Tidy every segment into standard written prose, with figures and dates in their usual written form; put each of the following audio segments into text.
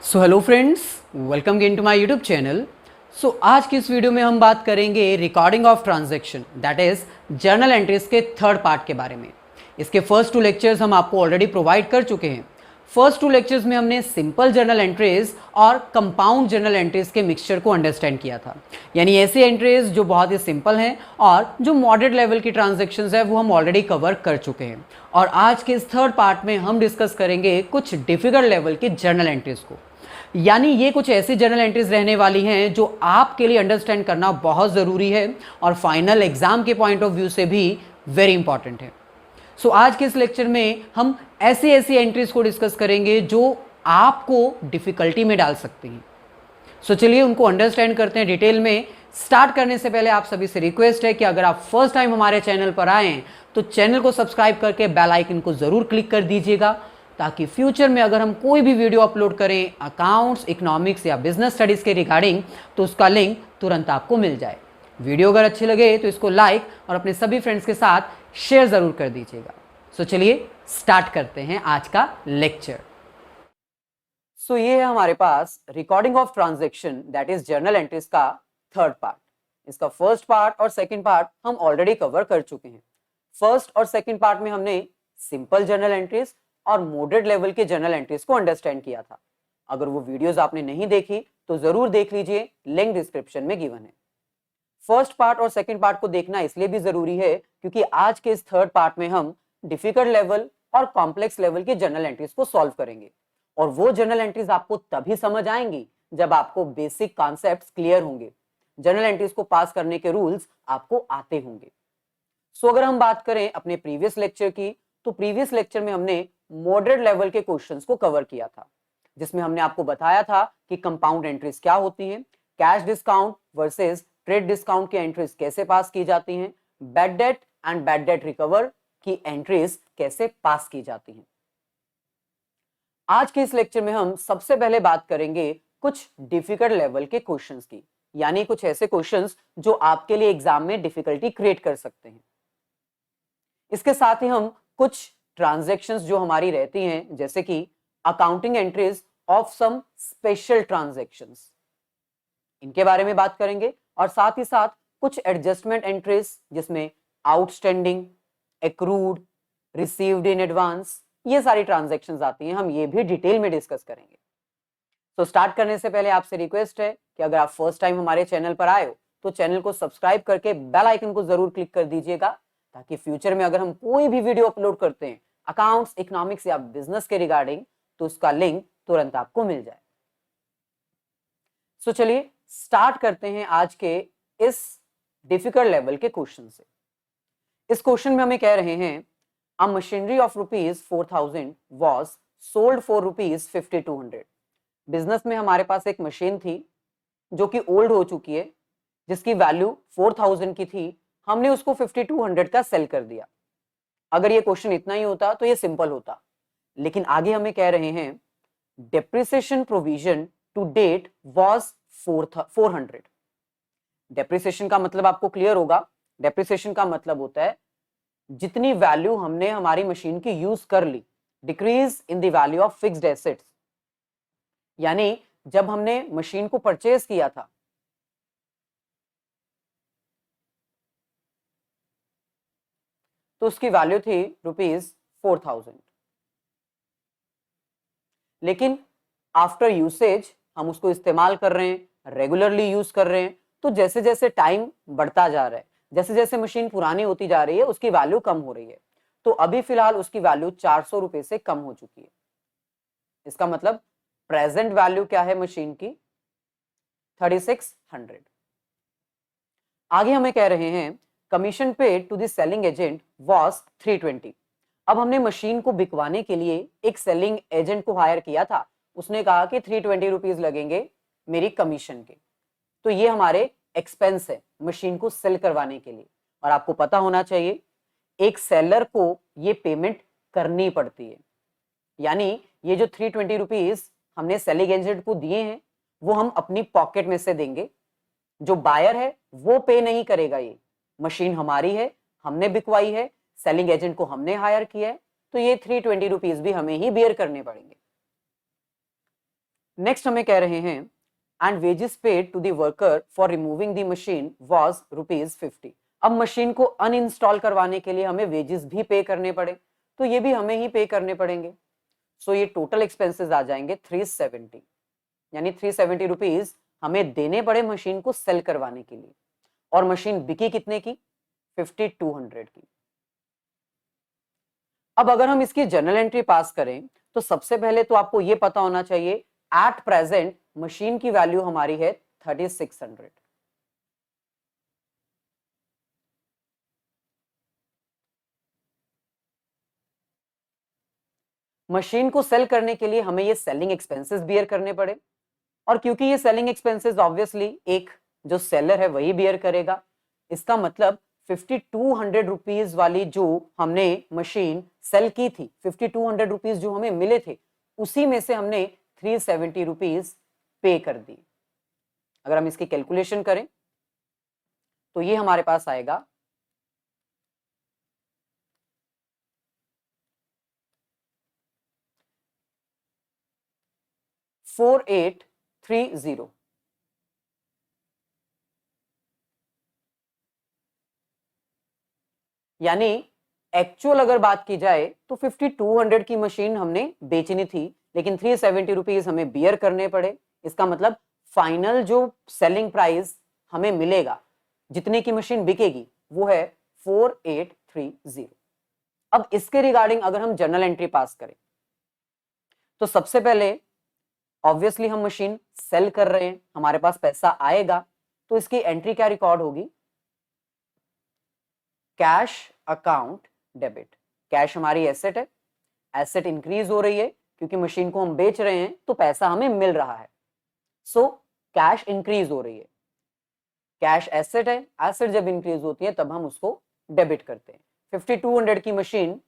So hello friends, welcome again to my YouTube channel. आज की इस वीडियो में हम बात करेंगे recording of transaction that is journal entries के थर्ड पार्ट के बारे में। इसके फर्स्ट टू लेक्चर्स हम आपको ऑलरेडी प्रोवाइड कर चुके हैं। फर्स्ट टू लेक्चर्स में हमने सिंपल जर्नल एंट्रीज और कंपाउंड जर्नल एंट्रीज के मिक्सचर को अंडरस्टैंड किया था, यानी ऐसी एंट्रीज जो बहुत ही सिंपल हैं और जो मॉडरेट लेवल की ट्रांजैक्शंस है वो हम ऑलरेडी कवर कर चुके हैं। और आज के इस थर्ड पार्ट में हम डिस्कस करेंगे कुछ डिफिकल्ट लेवल के जर्नल एंट्रीज को, यानी ये कुछ ऐसी जर्नल एंट्रीज रहने वाली हैं जो आपके लिए अंडरस्टैंड करना बहुत ज़रूरी है और फाइनल एग्जाम के पॉइंट ऑफ व्यू से भी वेरी इंपॉर्टेंट है। आज के इस लेक्चर में हम ऐसी ऐसी एंट्रीज को डिस्कस करेंगे जो आपको डिफिकल्टी में डाल सकती हैं। चलिए उनको अंडरस्टैंड करते हैं डिटेल में। स्टार्ट करने से पहले आप सभी से रिक्वेस्ट है कि अगर आप फर्स्ट टाइम हमारे चैनल पर आए तो चैनल को सब्सक्राइब करके बेल आइकन को जरूर क्लिक कर दीजिएगा, ताकि फ्यूचर में अगर हम कोई भी वीडियो अपलोड करें अकाउंट्स, इकोनॉमिक्स या बिजनेस स्टडीज के रिगार्डिंग तो उसका लिंक तुरंत आपको मिल जाए। वीडियो अगर अच्छी लगे तो इसको लाइक और अपने सभी फ्रेंड्स के साथ शेयर जरूर कर दीजिएगा। चलिए स्टार्ट करते हैं आज का लेक्चर। ये है हमारे पास recording of transaction that is journal entries का थर्ड पार्ट। इसका फर्स्ट पार्ट और सेकंड पार्ट हम ऑलरेडी कवर कर चुके हैं। फर्स्ट और सेकंड पार्ट में हमने सिंपल जर्नल एंट्रीज और मॉडरेट लेवल के जर्नल एंट्रीज को अंडरस्टैंड किया था। अगर वो वीडियोस आपने नहीं देखी तो जरूर देख लीजिए, लिंक डिस्क्रिप्शन में गिवन है। फर्स्ट पार्ट और सेकंड पार्ट को देखना इसलिए भी जरूरी है क्योंकि आज के इस थर्ड पार्ट में हम डिफिकल्ट लेवल और कॉम्प्लेक्स लेवल की जर्नल एंट्रीज को सॉल्व करेंगे। और वो जर्नल एंट्रीज आपको तभी समझ आएंगी जब आपको बेसिक कॉन्सेप्ट्स क्लियर होंगे, जर्नल एंट्रीज को पास करने के रूल्स आपको आते होंगे। अगर हम बात करें अपने प्रीवियस लेक्चर की, तो प्रीवियस लेक्चर में हमने मॉडरेट लेवल के क्वेश्चंस को कवर किया था, जिसमें हमने आपको बताया था कि कंपाउंड एंट्रीज क्या होती हैं, cash discount versus trade discount की एंट्रीज कैसे पास की जाती हैं, bad debt and bad debt recover की एंट्रीज कैसे पास की जाती हैं। आज के इस लेक्चर में हम सबसे पहले बात करेंगे कुछ डिफिकल्ट लेवल के क्वेश्चंस की, यानी कुछ ऐसे क्वेश्चंस जो आपके लिए एग्जाम में डिफिकल्टी क्रिएट कर सकते हैं। इसके साथ ही हम कुछ ट्रांजैक्शंस जो हमारी रहती हैं, जैसे कि accounting entries of some special transactions, इनके बारे में बात करेंगे। और साथ ही साथ कुछ एडजस्टमेंट एंट्रीज जिसमें outstanding, accrued, received in advance, ये सारी ट्रांजैक्शंस आती हैं, हम ये भी डिटेल में डिस्कस करेंगे। स्टार्ट करने से पहले आपसे रिक्वेस्ट है कि अगर आप फर्स्ट टाइम हमारे चैनल पर आए हो तो चैनल को सब्सक्राइब करके बेल आइकन को जरूर क्लिक कर दीजिएगा, ताकि फ्यूचर में अगर हम कोई भी वीडियो अपलोड करते हैं अकाउंट्स, इकोनॉमिक्स या बिजनेस के रिगार्डिंग तो उसका लिंक तुरंत आपको मिल जाए। चलिए स्टार्ट करते हैं आज के इस डिफिकल्ट लेवल के क्वेश्चन से। इस क्वेश्चन में हमें कह रहे हैं अ machinery of ₹4,000 was sold for ₹5,200। Business में हमारे पास एक मशीन थी जो कि ओल्ड हो चुकी है, जिसकी वैल्यू 4,000 की थी, हमने उसको 5,200 का सेल कर दिया। अगर ये क्वेश्चन इतना ही होता तो ये सिंपल होता, लेकिन आगे हमें कह रहे हैं depreciation provision to date was 400। Depreciation का मतलब आपको क्लियर होगा। डेप्रिसिएशन का मतलब होता है जितनी वैल्यू हमने हमारी मशीन की यूज कर ली, decrease in the value of fixed assets, यानी जब हमने मशीन को परचेज किया था तो उसकी वैल्यू थी ₹4,000, लेकिन आफ्टर यूसेज हम उसको इस्तेमाल कर रहे हैं, रेगुलरली यूज कर रहे हैं, तो जैसे जैसे टाइम बढ़ता जा रहा है, जैसे जैसे मशीन पुरानी होती जा रही है, उसकी वैल्यू कम हो रही है। तो अभी फिलहाल उसकी वैल्यू 400 रुपए से कम हो चुकी है। इसका मतलब प्रेजेंट वैल्यू क्या है मशीन की? 3600। आगे हमें कह रहे हैं commission paid to the selling agent was 320। अब हमने मशीन को बिकवाने के लिए एक सेलिंग एजेंट को हायर किया था, उसने कहा कि 320 रुपीज लगेंगे मेरी कमीशन के। तो ये हमारे एक्सपेंस है मशीन को सेल करवाने के लिए। और आपको पता होना चाहिए एक सेलर को ये पेमेंट करनी पड़ती है, यानी ये जो 320 रुपीज हमने सेलिंग एजेंट को दिए हैं वो हम अपनी पॉकेट में से देंगे। जो बायर है वो पे नहीं करेगा, ये मशीन हमारी है, हमने बिकवाई है, सेलिंग एजेंट को हमने हायर किया है, तो ये 320 रुपीज भी हमें ही बेयर करने पड़ेंगे। नेक्स्ट हमें कह रहे हैं and wages paid to the worker for removing the machine was ₹50। अब मशीन को अनइंस्टॉल करवाने के लिए हमें वेजेस भी पे करने पड़े, तो ये भी हमें ही पे करने पड़ेंगे। सो ये टोटल एक्सपेंसेस आ जाएंगे 370, यानी 370 रुपीज हमें देने पड़े मशीन को सेल करवाने के लिए। और मशीन बिकी कितने की? 5200 की। अब अगर हम इसकी जर्नल एंट्री पास करें तो सबसे पहले तो आपको यह पता होना चाहिए एट प्रेजेंट मशीन की वैल्यू हमारी है 3600। मशीन को सेल करने के लिए हमें ये सेलिंग एक्सपेंसेस बियर करने पड़े, और क्योंकि ये सेलिंग एक्सपेंसेस ऑब्वियसली एक जो सेलर है वही बियर करेगा, इसका मतलब 5200 रुपीज वाली जो हमने मशीन सेल की थी, 5200 रुपीज जो हमें मिले थे, उसी में से हमने 370 रुपीज पे कर दी। अगर हम इसकी कैलकुलेशन करें तो ये हमारे पास आएगा 4830। यानी एक्चुअल अगर बात की जाए तो 5200 की मशीन हमने बेचनी थी, लेकिन 370 रुपीज हमें बियर करने पड़े। इसका मतलब फाइनल जो सेलिंग प्राइस हमें मिलेगा, जितने की मशीन बिकेगी, वो है 4830। अब इसके रिगार्डिंग अगर हम जर्नल एंट्री पास करें तो सबसे पहले ऑब्वियसली हम मशीन सेल कर रहे हैं, हमारे पास पैसा आएगा, तो इसकी एंट्री क्या रिकॉर्ड होगी? Cash account debit. कैश हमारी एसेट है, एसेट इंक्रीज हो रही है क्योंकि मशीन को हम बेच रहे हैं तो पैसा हमें मिल रहा है, सो कैश इंक्रीज हो रही है। कैश एसेट है, एसेट जब इंक्रीज होती है तब हम उसको डेबिट करते हैं। 5200 की मशीन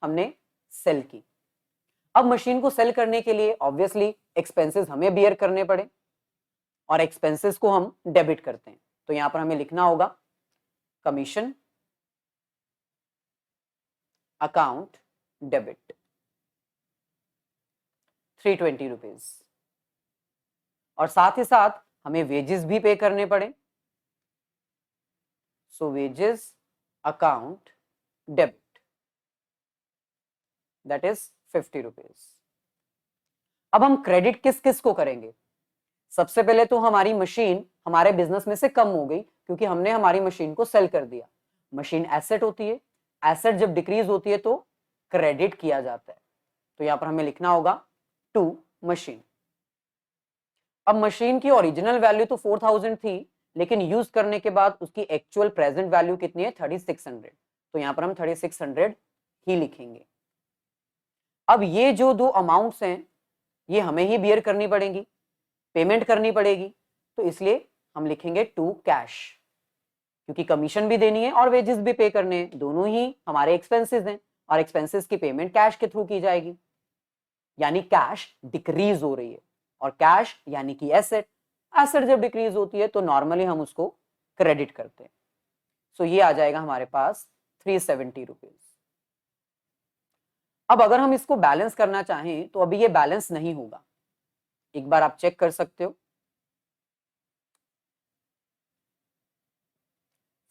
हमने सेल की। अब मशीन को सेल करने के लिए ऑब्वियसली एक्सपेंसेस हमें बियर करने पड़े, और एक्सपेंसेस को हम डेबिट करते हैं, तो यहां पर हमें लिखना होगा कमीशन अकाउंट डेबिट 320 रुपीज। और साथ ही साथ हमें वेजेस भी पे करने पड़े, so wages account debit that is 50 rupees. अब हम क्रेडिट किस किस को करेंगे? सबसे पहले तो हमारी मशीन हमारे बिजनेस में से कम हो गई क्योंकि हमने हमारी मशीन को सेल कर दिया। मशीन एसेट होती है, एसेट जब डिक्रीज होती है तो क्रेडिट किया जाता है, तो यहां पर हमें लिखना होगा टू मशीन। अब मशीन की ओरिजिनल वैल्यू तो 4000 थी, लेकिन यूज करने के बाद उसकी एक्चुअल प्रेजेंट वैल्यू कितनी है? 3600, तो यहां पर हम 3600 ही लिखेंगे। अब ये जो दो अमाउंट्स हैं ये हमें ही बियर करनी पड़ेंगी, पेमेंट करनी पड़ेगी, तो इसलिए हम लिखेंगे टू कैश, क्योंकि कमीशन भी देनी है और वेजेस भी पे करने हैं, दोनों ही हमारे एक्सपेंसेस हैं, और एक्सपेंसेस की पेमेंट कैश के थ्रू की जाएगी। यानी कैश डिक्रीज हो रही है, और कैश यानी कि एसेट, एसेट जब डिक्रीज होती है तो नॉर्मली हम उसको क्रेडिट करते हैं। सो ये आ जाएगा हमारे पास 370 रुपीज। अब अगर हम इसको बैलेंस करना चाहें तो अभी ये बैलेंस नहीं होगा, एक बार आप चेक कर सकते हो।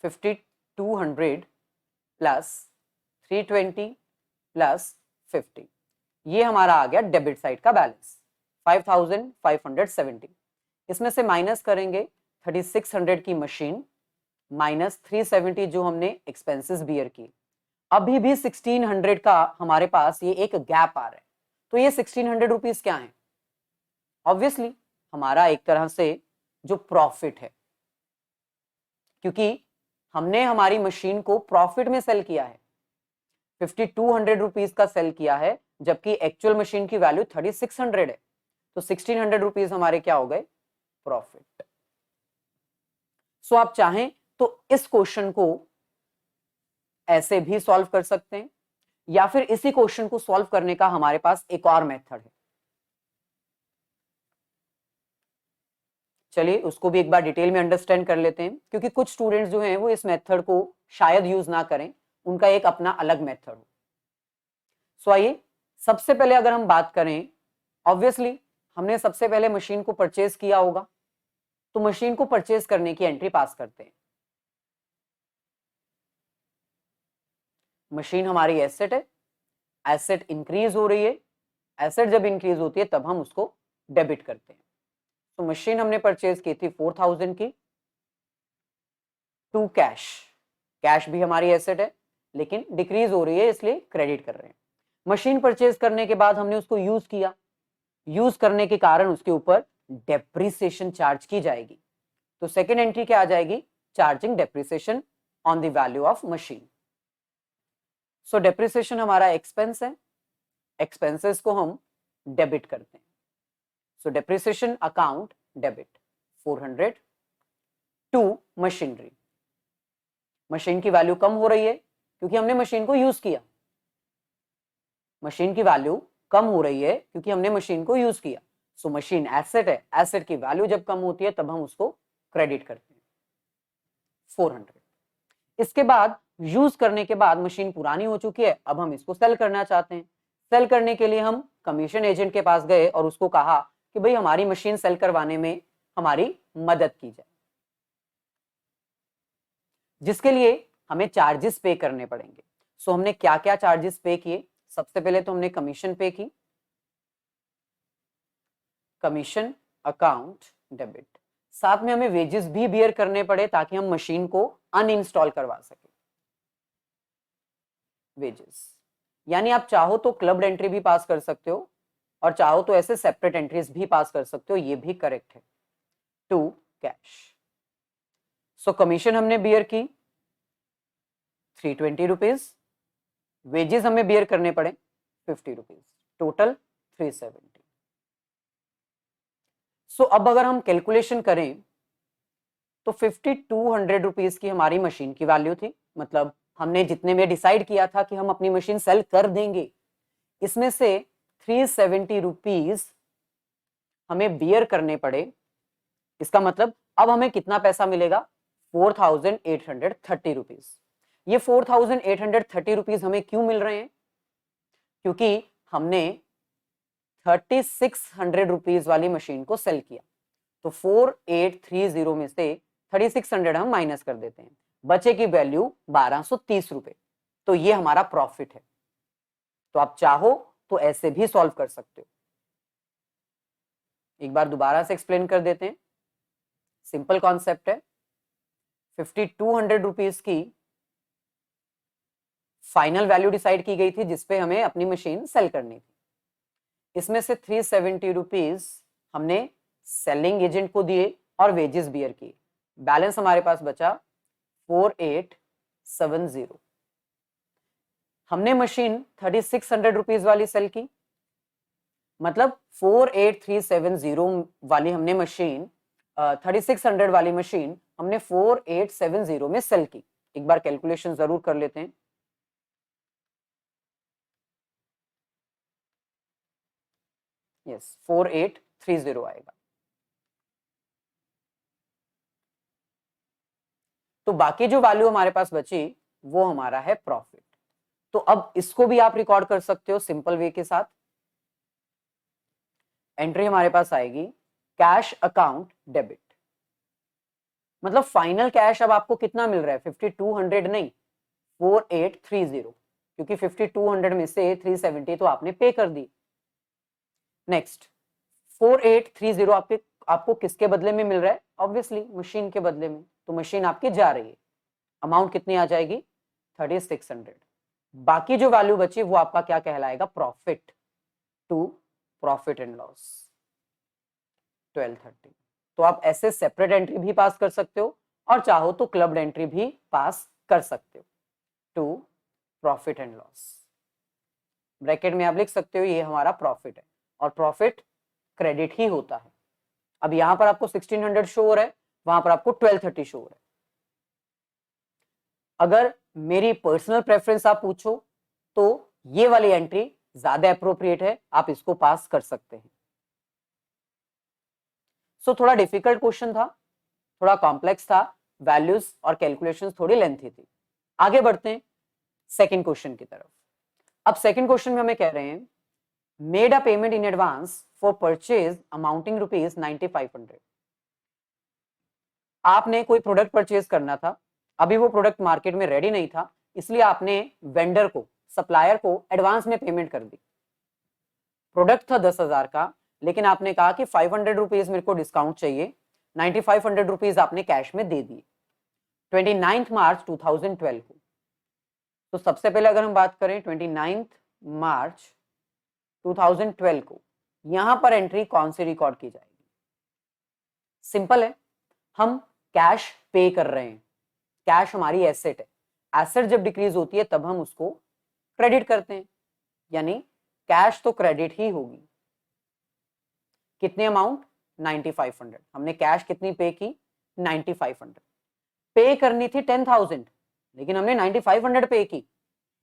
5200 प्लस 320 प्लस 50, ये हमारा आ गया डेबिट साइड का बैलेंस 5570। इसमें से माइनस करेंगे 3600 की मशीन माइनस 370 जो हमने एक्सपेंसेस बियर की। अभी भी 1600 का हमारे पास ये एक गैप आ रहा है, तो ये 1600 रुपीज क्या है? ऑब्वियसली हमारा एक तरह से जो प्रॉफिट है, क्योंकि हमने हमारी मशीन को प्रॉफिट में सेल किया है, 5200 रुपीज का सेल किया है, जबकि एक्चुअल मशीन की वैल्यू 3600 है, तो 1600 रुपीज हमारे क्या हो गए? प्रॉफिट। सो आप चाहें तो इस क्वेश्चन को ऐसे भी सॉल्व कर सकते हैं, या फिर इसी क्वेश्चन को सॉल्व करने का हमारे पास एक और मेथड है। चलिए उसको भी एक बार डिटेल में अंडरस्टैंड कर लेते हैं, क्योंकि कुछ स्टूडेंट्स जो हैं वो इस मेथड को शायद यूज ना करें, उनका एक अपना अलग मेथड हो। सो आइए सबसे पहले अगर हम बात करें, ऑब्वियसली हमने सबसे पहले मशीन को परचेज किया होगा, तो मशीन को परचेज करने की एंट्री पास करते हैं। मशीन हमारी एसेट है, एसेट इंक्रीज हो रही है, एसेट जब इंक्रीज होती है तब हम उसको डेबिट करते हैं। तो मशीन हमने परचेज की थी 4000 की, टू कैश, कैश भी हमारी एसेट है लेकिन डिक्रीज हो रही है इसलिए क्रेडिट कर रहे हैं। मशीन परचेज करने के बाद हमने उसको यूज किया, यूज करने के कारण उसके ऊपर डेप्रिसिएशन चार्ज की जाएगी। तो सेकेंड एंट्री क्या आ जाएगी, charging depreciation on the value of machine. So depreciation हमारा एक्सपेंस है, एक्सपेंसेस को हम डेबिट करते हैं। So depreciation account debit 400 to machinery. Machine की वैल्यू कम हो रही है क्योंकि हमने मशीन को यूज किया, मशीन की वैल्यू कम हो रही है क्योंकि हमने मशीन को यूज किया। सो मशीन एसेट है, एसेट की वैल्यू जब कम होती है तब हम उसको क्रेडिट करते हैं 400। इसके बाद यूज करने के बाद मशीन पुरानी हो चुकी है, अब हम इसको सेल करना चाहते हैं। सेल करने के लिए हम कमीशन एजेंट के पास गए और उसको कहा कि भाई हमारी मशीन सेल करवाने में हमारी मदद की जाए, जिसके लिए हमें चार्जेस पे करने पड़ेंगे। सो हमने क्या क्या चार्जेस पे किए, सबसे पहले तो हमने कमीशन पे की, कमीशन अकाउंट डेबिट। साथ में हमें वेजेस भी बियर करने पड़े ताकि हम मशीन को अनइंस्टॉल करवा सके। वेजेस यानी आप चाहो तो क्लब्ड एंट्री भी पास कर सकते हो और चाहो तो ऐसे सेपरेट एंट्रीज भी पास कर सकते हो, ये भी करेक्ट है। To cash. सो कमीशन हमने बियर की 320 रुपीज, वेजेस हमें बियर करने पड़े 50 रुपीज, टोटल 370। सो अब अगर हम कैलकुलेशन करें तो 5200 रुपीज की हमारी मशीन की वैल्यू थी, मतलब हमने जितने में डिसाइड किया था कि हम अपनी मशीन सेल कर देंगे, इसमें से 370 रुपीज हमें बियर करने पड़े। इसका मतलब अब हमें कितना पैसा मिलेगा, 4830 रुपीज। ये 4830 रुपीज हमें क्यों मिल रहे हैं, क्योंकि हमने 3600 रुपीज वाली मशीन को सेल किया। तो 4830 में से 3600 हम माइनस कर देते हैं, बचे की वैल्यू 1230 रुपए। तो ये हमारा प्रॉफिट है। तो आप चाहो तो ऐसे भी सॉल्व कर सकते हो। एक बार दोबारा से एक्सप्लेन कर देते हैं, सिंपल कॉन्सेप्ट है। 5200 रुपीज की फाइनल वैल्यू डिसाइड की गई थी जिसपे हमें अपनी मशीन सेल करनी थी। इसमें से 370 रुपीज हमने सेलिंग एजेंट को दिए और वेजेस बियर किए, बैलेंस हमारे पास बचा 4870। हमने मशीन 3600 रुपीज वाली सेल की, मतलब 48370 वाली हमने मशीन 3600 वाली मशीन हमने 4870 में सेल की। एक बार कैलकुलेशन जरूर कर लेते हैं। यस 4830 आएगा। तो बाकी जो वैल्यू हमारे पास बची वो हमारा है प्रॉफिट। तो अब इसको भी आप रिकॉर्ड कर सकते हो सिंपल वे के साथ। एंट्री हमारे पास आएगी कैश अकाउंट डेबिट, मतलब फाइनल कैश अब आपको कितना मिल रहा है, 5200 नहीं 4830, क्योंकि 5200 में से 370 तो आपने पे कर दी। नेक्स्ट 4830 आपको किसके बदले में मिल रहा है, ऑब्वियसली मशीन के बदले में। तो मशीन आपकी जा रही है, अमाउंट कितनी आ जाएगी 3600। बाकी जो वैल्यू बची वो आपका क्या कहलाएगा, profit to profit and loss 1230। तो आप ऐसे सेपरेट एंट्री भी पास कर सकते हो और चाहो तो क्लब्ड एंट्री भी पास कर सकते हो to profit and loss. Bracket में आप लिख सकते हो ये हमारा प्रॉफिट है और प्रॉफिट क्रेडिट ही होता है। अब यहां पर आपको 1600 शो हो रहा है, वहां पर आपको 1230 शो हो रहा है। अगर मेरी पर्सनल प्रेफरेंस आप पूछो तो ये वाली एंट्री ज्यादा अप्रोप्रिएट है, आप इसको पास कर सकते हैं। थोड़ा डिफिकल्ट क्वेश्चन था, थोड़ा कॉम्प्लेक्स था, वैल्यूज और कैलकुलेशंस थोड़ी लेंथी थी। आगे बढ़ते हैं सेकंड क्वेश्चन की तरफ। अब सेकंड क्वेश्चन में हमें कह रहे हैं made a payment in advance for purchase amounting rupees 9500। आपने कोई प्रोडक्ट परचेज करना था, अभी वो प्रोडक्ट मार्केट में रेडी नहीं था, इसलिए आपने वेंडर को, सप्लायर को एडवांस में पेमेंट कर दी। प्रोडक्ट था 10,000 का, लेकिन आपने कहा कि 500 रुपीज मेरे को डिस्काउंट चाहिए, 9500 रुपीज आपने कैश में दे दिए 29 मार्च 2012 को। तो सबसे पहले अगर हम बात करें 29 मार्च 2012 को, यहां पर एंट्री कौन सी रिकॉर्ड की जाएगी? सिंपल है, हम कैश पे कर रहे हैं, कैश हमारी एसेट है, एसेट जब डिक्रीज होती है तब हम उसको क्रेडिट करते हैं, यानी कैश तो क्रेडिट ही होगी। कितने अमाउंट? 9500। हमने कैश कितनी पे की? 9500। पे करनी थी 10,000, लेकिन हमने 9500 पे की,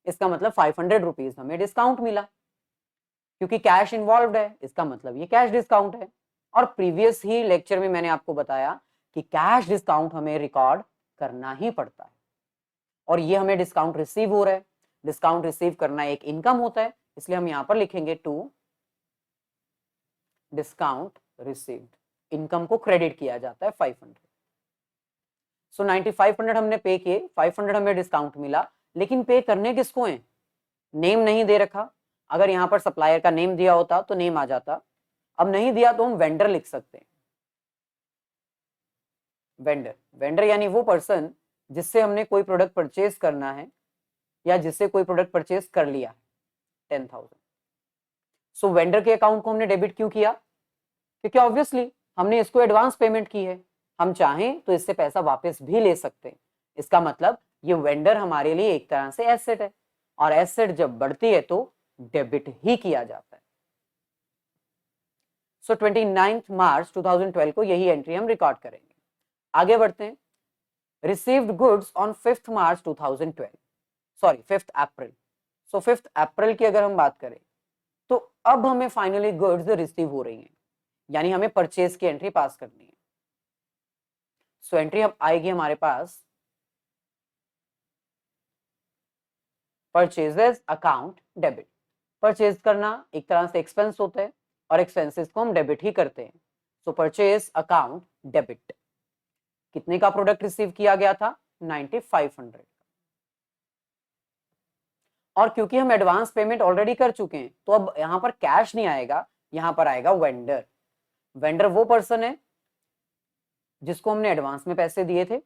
इसका मतलब 500 रुपीज हमें डिस्काउंट मिला, क्योंकि कैश इन्वॉल्व है, इसका मतलब ये कैश डिस्काउंट है। और प्रीवियस ही लेक्चर में मैंने आपको बताया कि कैश डिस्काउंट हमें रिकॉर्ड करना ही पड़ता है, और ये हमें डिस्काउंट रिसीव हो रहा है। डिस्काउंट रिसीव करना एक इनकम होता है, इसलिए हम यहां पर लिखेंगे टू डिस्काउंट रिसीव्ड, इनकम को क्रेडिट किया जाता है 500। सो 9500 हमने पे किए, 500 हमें डिस्काउंट मिला, लेकिन पे करने किसको है? नेम नहीं दे रखा। अगर यहां पर सप्लायर का नेम दिया होता तो नेम आ जाता, अब नहीं दिया तो हम वेंडर लिख सकते हैं। वेंडर, वेंडर यानी वो पर्सन जिससे हमने कोई प्रोडक्ट परचेज करना है, या जिससे कोई प्रोडक्ट परचेज कर लिया 10,000। सो वेंडर के अकाउंट को हमने डेबिट क्यों किया? क्योंकि ऑब्वियसली हमने इसको एडवांस पेमेंट की है, हम चाहें तो इससे पैसा वापस भी ले सकते हैं। इसका मतलब ये वेंडर हमारे लिए एक तरह से एसेट है, और एसेट जब बढ़ती है तो डेबिट ही किया जाता है। सो 29 मार्च 2012 को यही एंट्री हम रिकॉर्ड करेंगे। आगे बढ़ते हैं। Received goods on 5th March 2012, sorry 5th April. So 5th अप्रैल की अगर हम बात करें तो अब हमें फाइनली गुड्स रिसीव हो रही हैं, यानी हमें परचेज की एंट्री पास करनी है। सो एंट्री अब आएगी हमारे पास परचेजेस अकाउंट डेबिट। परचेज करना एक तरह से एक्सपेंस होता है, और एक्सपेंसेस को हम डेबिट ही करते हैं। सो परचेज अकाउंट डेबिट। कितने का प्रोडक्ट रिसीव किया गया था? 9500। और क्योंकि हम एडवांस पेमेंट ऑलरेडी कर चुके हैं, तो अब यहां पर कैश नहीं आएगा, यहां पर आएगा वेंडर। वेंडर वो पर्सन है जिसको हमने एडवांस में पैसे दिए थे,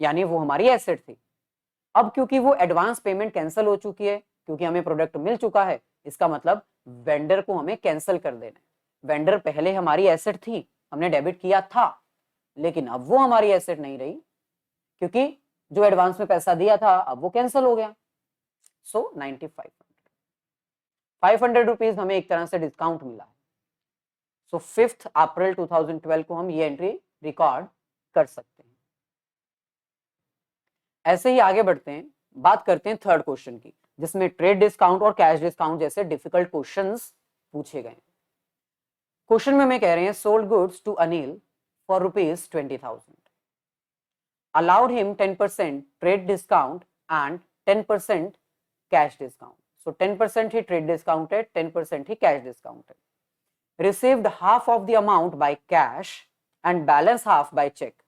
यानी वो हमारी एसेट थी। अब क्योंकि वो एडवांस पेमेंट कैंसिल हो चुकी है, क्योंकि हमें प्रोडक्ट मिल चुका है, इसका मतलब वेंडर को हमें कैंसिल कर देना है। वेंडर पहले हमारी एसेट थी, हमने डेबिट किया था, लेकिन अब वो हमारी एसेट नहीं रही, क्योंकि जो एडवांस में पैसा दिया था अब वो कैंसिल हो गया। सो 9500, 500 रुपीज हमें एक तरह से डिस्काउंट मिला है। सो 5th अप्रैल 2012 को हम ये एंट्री रिकॉर्ड कर सकते हैं। ऐसे ही आगे बढ़ते हैं, बात करते हैं थर्ड क्वेश्चन की, जिसमें ट्रेड डिस्काउंट और कैश डिस्काउंट जैसे डिफिकल्ट क्वेश्चंस पूछे गए। क्वेश्चन में हमें कह रहे हैं sold goods to Anil for rupees 20,000, allowed him 10% trade discount and 10% cash discount. So 10% ही ट्रेड डिस्काउंट है, 10% ही कैश डिस्काउंट है। Received half of the amount by cash and balance half by cheque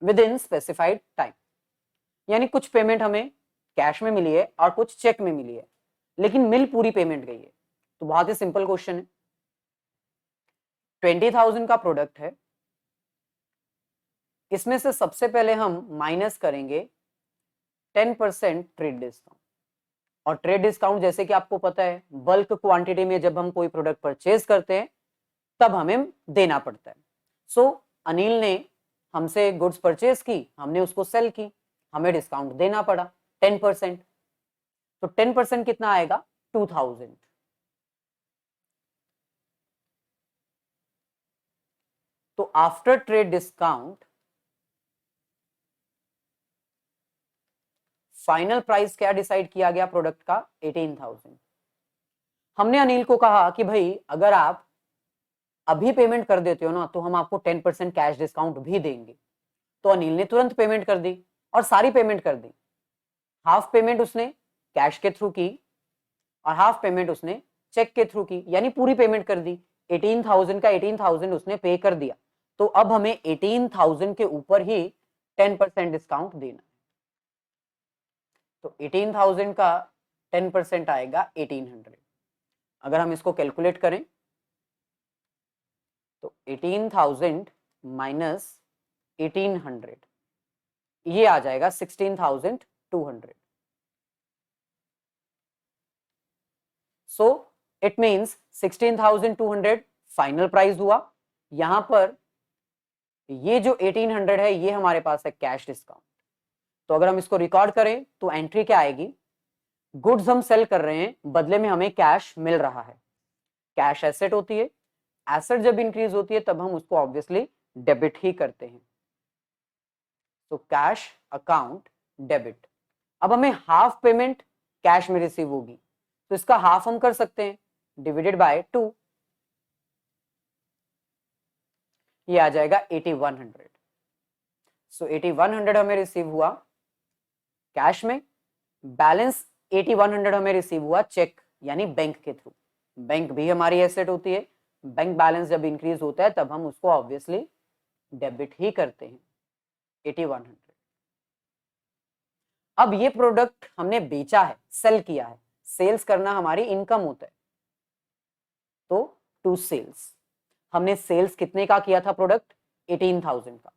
within specified time, यानी कुछ payment हमें cash में मिली है और कुछ चेक में मिली है, लेकिन मिल पूरी पेमेंट गई है। तो बहुत ही सिंपल क्वेश्चन है। 20,000 का प्रोडक्ट है, इसमें से सबसे पहले हम माइनस करेंगे 10% ट्रेड डिस्काउंट। और ट्रेड डिस्काउंट जैसे कि आपको पता है, बल्क क्वांटिटी में जब हम कोई प्रोडक्ट परचेज करते हैं तब हमें देना पड़ता है। सो अनिल ने हमसे गुड्स परचेज की, हमने उसको सेल की, हमें डिस्काउंट देना पड़ा 10%। तो 10% कितना आएगा? 2000। तो after trade discount final price क्या डिसाइड किया गया प्रोडक्ट का? 18,000। हमने अनिल को कहा कि भाई अगर आप अभी पेमेंट कर देते हो ना तो हम आपको 10% कैश डिस्काउंट भी देंगे। तो अनिल ने तुरंत पेमेंट कर दी, और सारी पेमेंट कर दी। हाफ पेमेंट उसने कैश के थ्रू की और हाफ पेमेंट उसने चेक के थ्रू की, यानी पूरी पेमेंट कर दी। 18,000 का 18,000 उसने पे कर दिया, तो अब हमें 18,000 के ऊपर ही 10% डिस्काउंट देना। तो 18,000 का 10% आएगा 1800। अगर हम इसको कैलकुलेट करें तो 18,000 माइनस 1800, ये आ जाएगा 16,200। So it means 16,200 final price हुआ। यहां पर ये जो 1800 है ये हमारे पास है कैश डिस्काउंट। तो अगर हम इसको रिकॉर्ड करें तो एंट्री क्या आएगी, गुड्स हम सेल कर रहे हैं, बदले में हमें कैश मिल रहा है। कैश एसेट होती है, एसेट जब इंक्रीज होती है तब हम उसको ऑब्वियसली डेबिट ही करते हैं। तो कैश अकाउंट डेबिट। अब हमें हाफ पेमेंट कैश में रिसीव होगी, तो इसका हाफ हम कर सकते हैं, डिवाइडेड बाय 2, ये आ जाएगा 8100। सो 8100 हमें रिसीव हुआ कैश में, बैलेंस 8100 हमें रिसीव हुआ चेक यानी बैंक के थ्रू। बैंक भी हमारी एसेट होती है, बैंक बैलेंस जब इंक्रीज होता है तब हम उसको ऑब्वियसली डेबिट ही करते हैं 8100। अब ये प्रोडक्ट हमने बेचा है, सेल किया है, सेल्स करना हमारी इनकम होता है, तो टू सेल्स। हमने सेल्स कितने का किया था प्रोडक्ट, 18,000 का।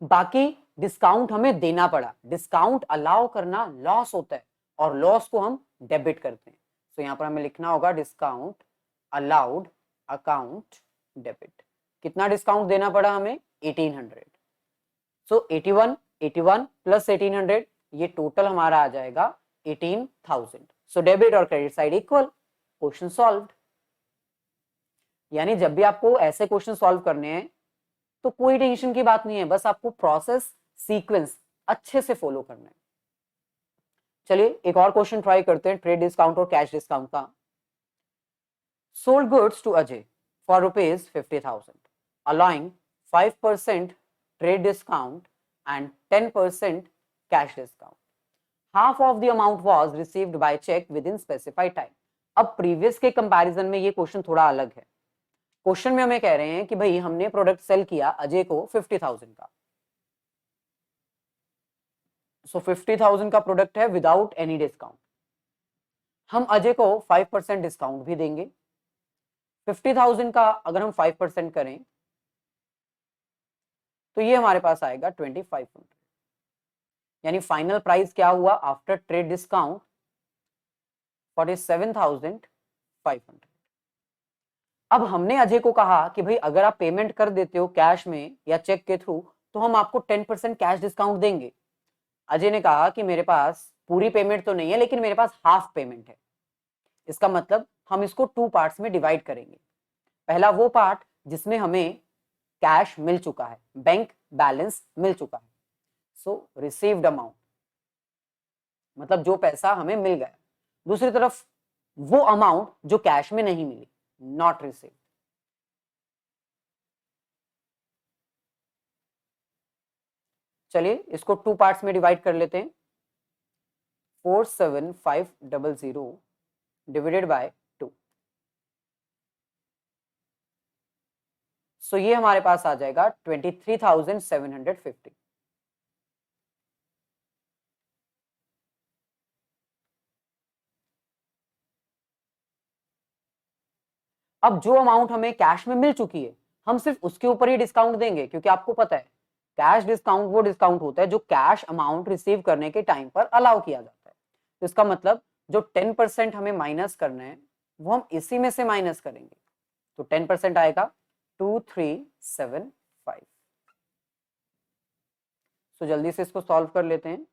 बाकी डिस्काउंट हमें देना पड़ा, डिस्काउंट अलाउ करना लॉस होता है और लॉस को हम डेबिट करते हैं। तो यहां पर हमें लिखना होगा डिस्काउंट अलाउड अकाउंट डेबिट। कितना डिस्काउंट देना पड़ा हमें, 1800। सो 81 प्लस 1800, ये टोटल हमारा आ जाएगा 18,000। सो डेबिट और credit side equal, question solved. यानी जब भी आपको ऐसे क्वेश्चन सॉल्व करने हैं तो कोई टेंशन की बात नहीं है, बस आपको प्रोसेस सीक्वेंस अच्छे से फॉलो करना है। चलिए एक और क्वेश्चन ट्राई करते हैं, ट्रेड डिस्काउंट और कैश डिस्काउंट का। Sold goods to Ajay for ₹50,000 allowing 5% trade discount and 10% cash discount. Half of the amount was received by check within specified time. अब प्रीवियस के कंपैरिजन में ये क्वेश्चन थोड़ा अलग है। क्वेश्चन में हमें कह रहे हैं कि भाई हमने प्रोडक्ट सेल किया अजय को 50,000 का, सो 50,000 का प्रोडक्ट है विदाउट एनी डिस्काउंट। हम अजय को 5% डिस्काउंट भी देंगे। 50,000 का अगर हम 5% करें तो ये हमारे पास आएगा 2500, यानी फाइनल प्राइस क्या हुआ आफ्टर ट्रेड डिस्काउंट 47,500। अब हमने अजय को कहा कि भाई अगर आप पेमेंट कर देते हो कैश में या चेक के थ्रू तो हम आपको 10% कैश डिस्काउंट देंगे। अजय ने कहा कि मेरे पास पूरी पेमेंट तो नहीं है लेकिन मेरे पास हाफ पेमेंट है। इसका मतलब हम इसको 2 पार्ट्स में डिवाइड करेंगे। पहला वो पार्ट जिसमें हमें कैश मिल चुका है, बैंक बैलेंस मिल चुका है, सो रिसीव्ड अमाउंट, मतलब जो पैसा हमें मिल गया। दूसरी तरफ वो अमाउंट जो कैश में नहीं मिली, नॉट रिसीव्ड। चलिए इसको 2 पार्ट्स में डिवाइड कर लेते हैं। 47,500 डिवाइडेड बाय 2, सो ये हमारे पास आ जाएगा 23,750। अब जो अमाउंट हमें कैश में मिल चुकी है हम सिर्फ उसके ऊपर ही डिस्काउंट देंगे, क्योंकि आपको पता है कैश डिस्काउंट वो डिस्काउंट होता है जो कैश अमाउंट रिसीव करने के टाइम पर अलाउ किया जाता है। तो इसका मतलब जो 10% हमें माइनस करना है वो हम इसी में से माइनस करेंगे। तो 10% आएगा 2375। तो जल्दी से इसको सॉल्व कर लेते हैं।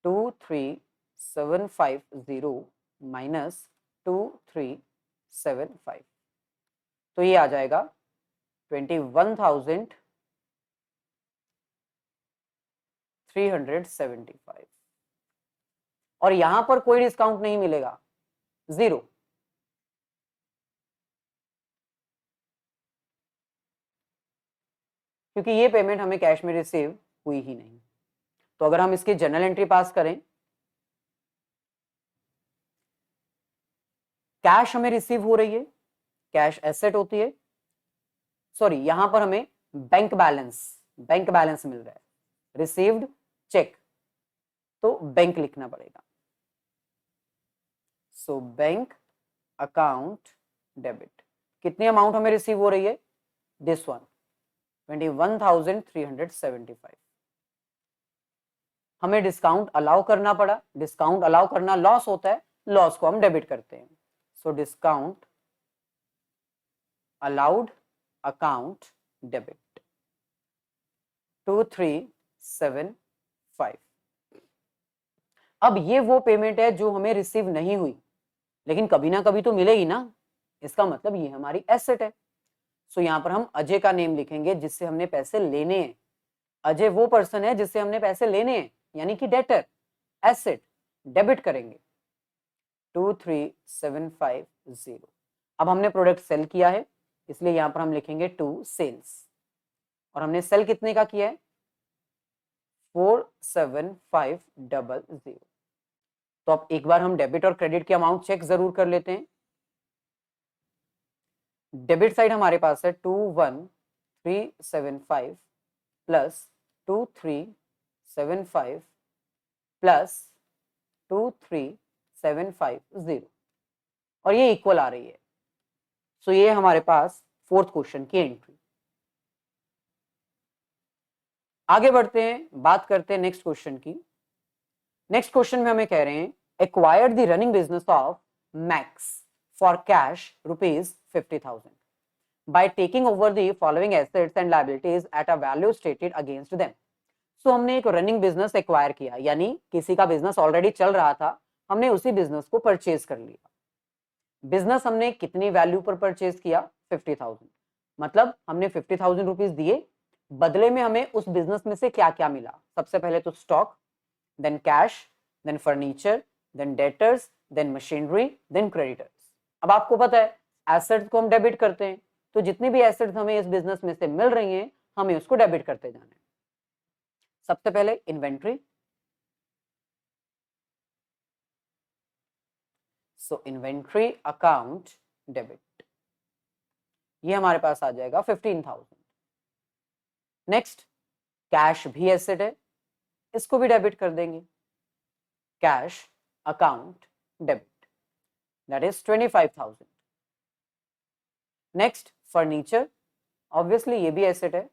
23,750 माइनस 2375, तो ये आ जाएगा 21,375। और यहां पर कोई डिस्काउंट नहीं मिलेगा, 0, क्योंकि ये पेमेंट हमें कैश में रिसीव हुई ही नहीं। तो अगर हम इसकी जनरल एंट्री पास करें कैश हमें रिसीव हो रही है, कैश एसेट होती है, सॉरी यहां पर हमें बैंक बैलेंस मिल रहा है, रिसीव्ड चेक, तो बैंक लिखना पड़ेगा। सो बैंक अकाउंट डेबिट, कितनी अमाउंट हमें रिसीव हो रही है, दिस वन 21,375। हमें डिस्काउंट अलाउ करना पड़ा, डिस्काउंट अलाउ करना लॉस होता है, लॉस को हम डेबिट करते हैं। So discount allowed account debit 2375। अब ये वो पेमेंट है जो हमें रिसीव नहीं हुई, लेकिन कभी ना कभी तो मिलेगी ना, इसका मतलब ये हमारी एसेट है। सो यहां पर हम अजय का नेम लिखेंगे जिससे हमने पैसे लेने हैं। अजय वो पर्सन है जिससे हमने पैसे लेने हैं, यानी कि डेटर, एसेट डेबिट करेंगे 23750। अब हमने प्रोडक्ट सेल किया है, इसलिए यहां पर हम लिखेंगे टू सेल्स, और हमने सेल कितने का किया है, 47500। तो अब एक बार हम डेबिट और क्रेडिट की अमाउंट चेक जरूर कर लेते हैं। डेबिट साइड हमारे पास है 21375 प्लस 2375 प्लस 23750, और ये इक्वल आ रही है। सो ये हमारे पास फोर्थ क्वेश्चन की एंट्री। आगे बढ़ते हैं, बात करते हैं नेक्स्ट क्वेश्चन की। नेक्स्ट क्वेश्चन में हमें कह रहे हैं acquired the running business of max for cash ₹50,000 by taking over the following assets and liabilities at a value stated against them। सो हमने एक रनिंग बिजनेस एक्वायर किया, यानी किसी का बिजनेस ऑलरेडी चल रहा था, हमने उसी बिजनेस को परचेज कर लिया। बिजनेस हमने कितनी वैल्यू पर परचेज किया, 50,000, मतलब हमने 50,000 रुपीज दिए, बदले में हमें उस बिजनेस में से क्या क्या मिला, सबसे पहले तो stock, then cash, then furniture, then debtors, then machinery, then creditors. अब आपको पता है एसेट्स को हम डेबिट करते हैं, तो जितनी भी एसेट्स हमें इस बिजनेस में से मिल रही हैं, हमें उसको डेबिट करते जाना है। सबसे पहले इन्वेंट्री, सो इन्वेंट्री अकाउंट डेबिट, ये हमारे पास आ जाएगा 15,000। नेक्स्ट कैश भी एसेट है, इसको भी डेबिट कर देंगे, cash account debit, that is 25,000। Next furniture, obviously ये भी एसेट है,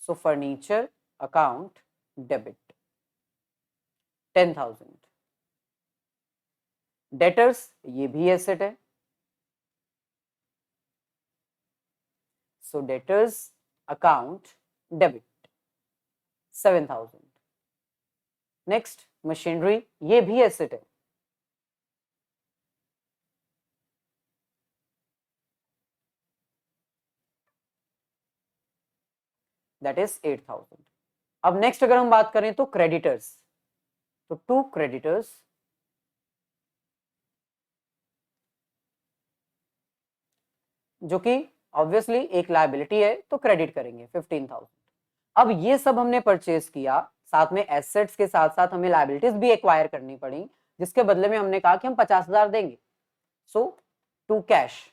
so furniture account debit 10,000। Debtors ये भी एसेट है, so debtors account debit 7,000। Next machinery, ये भी एसेट है, दैट इज 8,000। अब नेक्स्ट अगर हम बात करें तो क्रेडिटर्स, तो टू क्रेडिटर्स, जो कि ऑब्वियसली एक लायबिलिटी है, तो क्रेडिट करेंगे 15,000। अब ये सब हमने परचेज किया, साथ में एसेट्स के साथ साथ हमें लायबिलिटीज भी एक्वायर करनी पड़ी, जिसके बदले में हमने कहा कि हम 50,000 देंगे। सो टू कैश,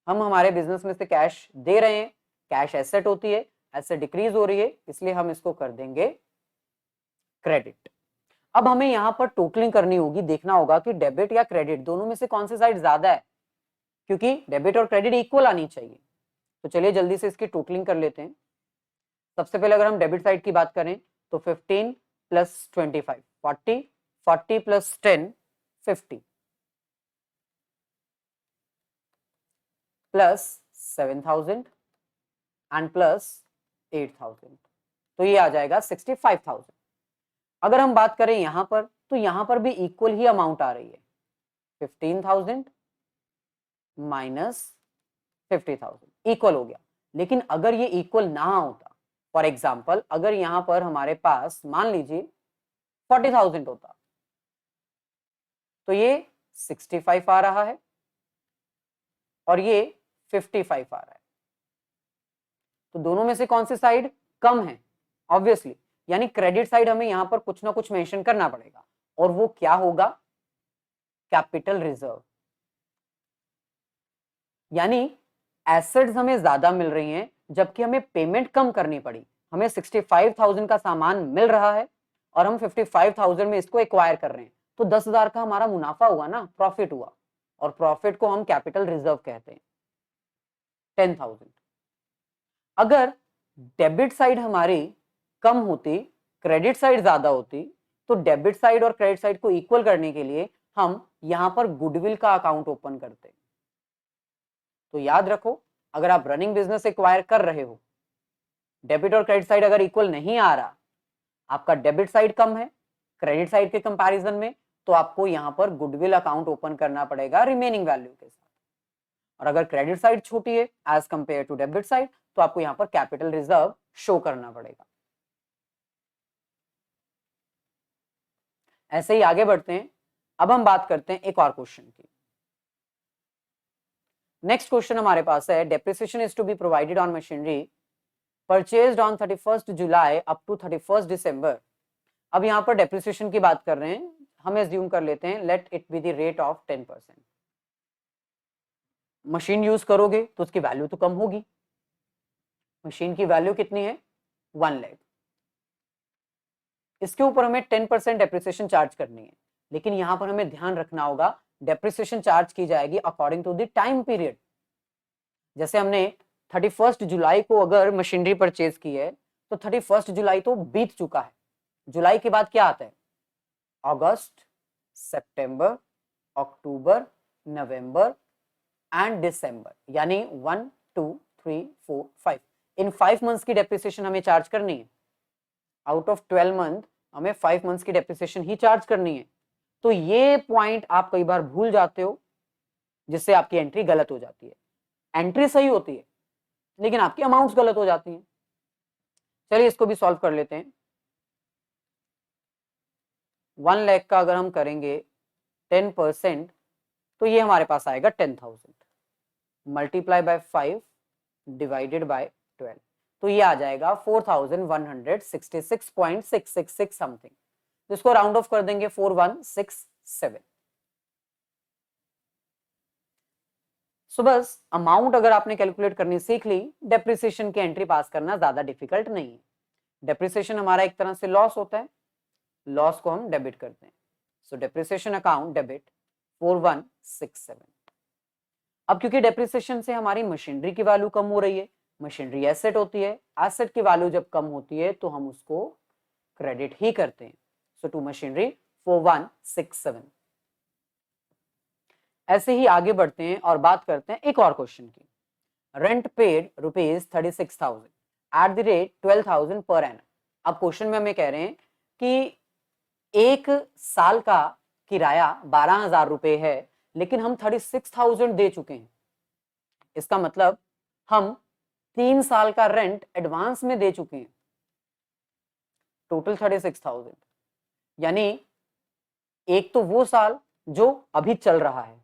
हम हमारे बिजनेस में से कैश दे रहे हैं, कैश एसेट होती है, एसेट डिक्रीज हो रही है, इसलिए हम इसको कर देंगे क्रेडिट। अब हमें यहां पर टोटलिंग करनी होगी, देखना होगा कि डेबिट या क्रेडिट दोनों में से कौन सी साइड ज्यादा है, क्योंकि डेबिट और क्रेडिट इक्वल आनी चाहिए। तो चलिए जल्दी से इसकी टोटलिंग कर लेते हैं। सबसे पहले अगर हम डेबिट साइड की बात करें तो 15 plus 25 40, 40 plus 10 50, plus 7,000 and plus 8,000, तो ये आ जाएगा 65,000। अगर हम बात करें यहां पर, तो यहां पर भी इक्वल ही अमाउंट आ रही है, 15,000 माइनस 50,000 इक्वल हो गया। लेकिन अगर ये इक्वल ना होता, फॉर एग्जाम्पल अगर यहां पर हमारे पास मान लीजिए 40,000 होता, तो ये 65 आ रहा है और ये 55 आ रहा है, तो दोनों में से कौन सी साइड कम है, ऑब्वियसली, यानी क्रेडिट साइड हमें यहां पर कुछ ना कुछ मेंशन करना पड़ेगा। और वो क्या होगा? Capital reserve. यानी एसेट्स हमें ज्यादा मिल रही हैं जबकि हमें पेमेंट कम करनी पड़ी। हमें 65,000 का सामान मिल रहा है और हम 55,000 में इसको एक्वायर कर रहे हैं, तो 10,000 का हमारा मुनाफा हुआ ना, प्रॉफिट हुआ, और प्रॉफिट को हम कैपिटल रिजर्व कहते हैं। 10,000। अगर डेबिट साइड हमारी कम होती, क्रेडिट साइड ज्यादा होती, तो डेबिट साइड और क्रेडिट साइड को इक्वल करने के लिए हम यहां पर गुडविल का अकाउंट ओपन करते। तो याद रखो, अगर आप रनिंग बिजनेस एक्वायर कर रहे हो, डेबिट और क्रेडिट साइड अगर इक्वल नहीं आ रहा, आपका डेबिट साइड कम है क्रेडिट साइड के कंपैरिजन में, तो आपको यहां पर गुडविल अकाउंट ओपन करना पड़ेगा रिमेनिंग वैल्यू के साथ। और अगर क्रेडिट साइड छोटी है as compare to debit side, तो आपको यहां पर कैपिटल रिजर्व शो करना पड़ेगा। ऐसे ही आगे बढ़ते हैं। अब हम बात करते हैं एक और क्वेश्चन की। नेक्स्ट क्वेश्चन हमारे पास है, depreciation is to be provided on machinery purchased on 31st July up to 31st December. अब यहां पर डेप्रिसिएशन की बात कर रहे हैं, हम एज्यूम कर लेते हैं let it be the rate of 10%। Machine use करोगे तो उसकी वैल्यू तो कम होगी। मशीन की वैल्यू कितनी है? 1 लाख। इसके ऊपर हमें 10% डेप्रिसिएशन चार्ज करनी है, लेकिन यहां पर हमें ध्यान रखना होगा डेप्रिसिएशन चार्ज की जाएगी according to the time period. जैसे हमने 31st जुलाई को अगर मशीनरी परचेज की है, तो 31st जुलाई तो बीत चुका है। जुलाई के बाद क्या आता है? अगस्त, सितंबर, अक्टूबर, नवंबर एंड दिसंबर, यानी 1 2 3 4 5, इन 5 मंथ्स की डेप्रिसिएशन हमें चार्ज करनी है। आउट ऑफ 12 मंथ हमें 5 मंथ्स की डेप्रिसिएशन ही चार्ज करनी है। तो ये पॉइंट आप कई बार भूल जाते हो, जिससे आपकी एंट्री गलत हो जाती है। एंट्री सही होती है लेकिन आपकी अमाउंट्स गलत हो जाती हैं। चलिए इसको भी सॉल्व कर लेते हैं। 1 लाख का अगर हम करेंगे 10%, तो ये हमारे पास आएगा 10,000 मल्टीप्लाई बाय 5 डिवाइडेड बाय 12, तो ये आ जाएगा 4166.666 समथिंग। इसको राउंड ऑफ कर देंगे 4167। सो बस अमाउंट अगर आपने कैलकुलेट करनी सीख ली, डेप्रिसिएशन की एंट्री पास करना ज्यादा डिफिकल्ट नहीं है। डेप्रिसिएशन हमारा एक तरह से लॉस होता है, लॉस को हम डेबिट करते हैं। So depreciation account debit 4167। अब क्योंकि डेप्रिसिएशन से हमारी मशीनरी की वैल्यू कम हो रही है, मशीनरी एसेट होती है, एसेट की वैल्यू जब कम होती है तो हम उसको क्रेडिट ही करते हैं। So to machinery 4167। ऐसे ही आगे बढ़ते हैं और बात करते हैं एक और क्वेश्चन की। Rent paid ₹36,000 at the rate 12,000 per annum. अब क्वेश्चन में हमें कह रहे हैं कि एक साल का किराया 12,000 रुपए है, लेकिन हम 36,000 दे चुके हैं। इसका मतलब हम 3 साल का रेंट एडवांस में दे चुके हैं, टोटल 36,000। यानी एक तो वो साल जो अभी चल रहा है,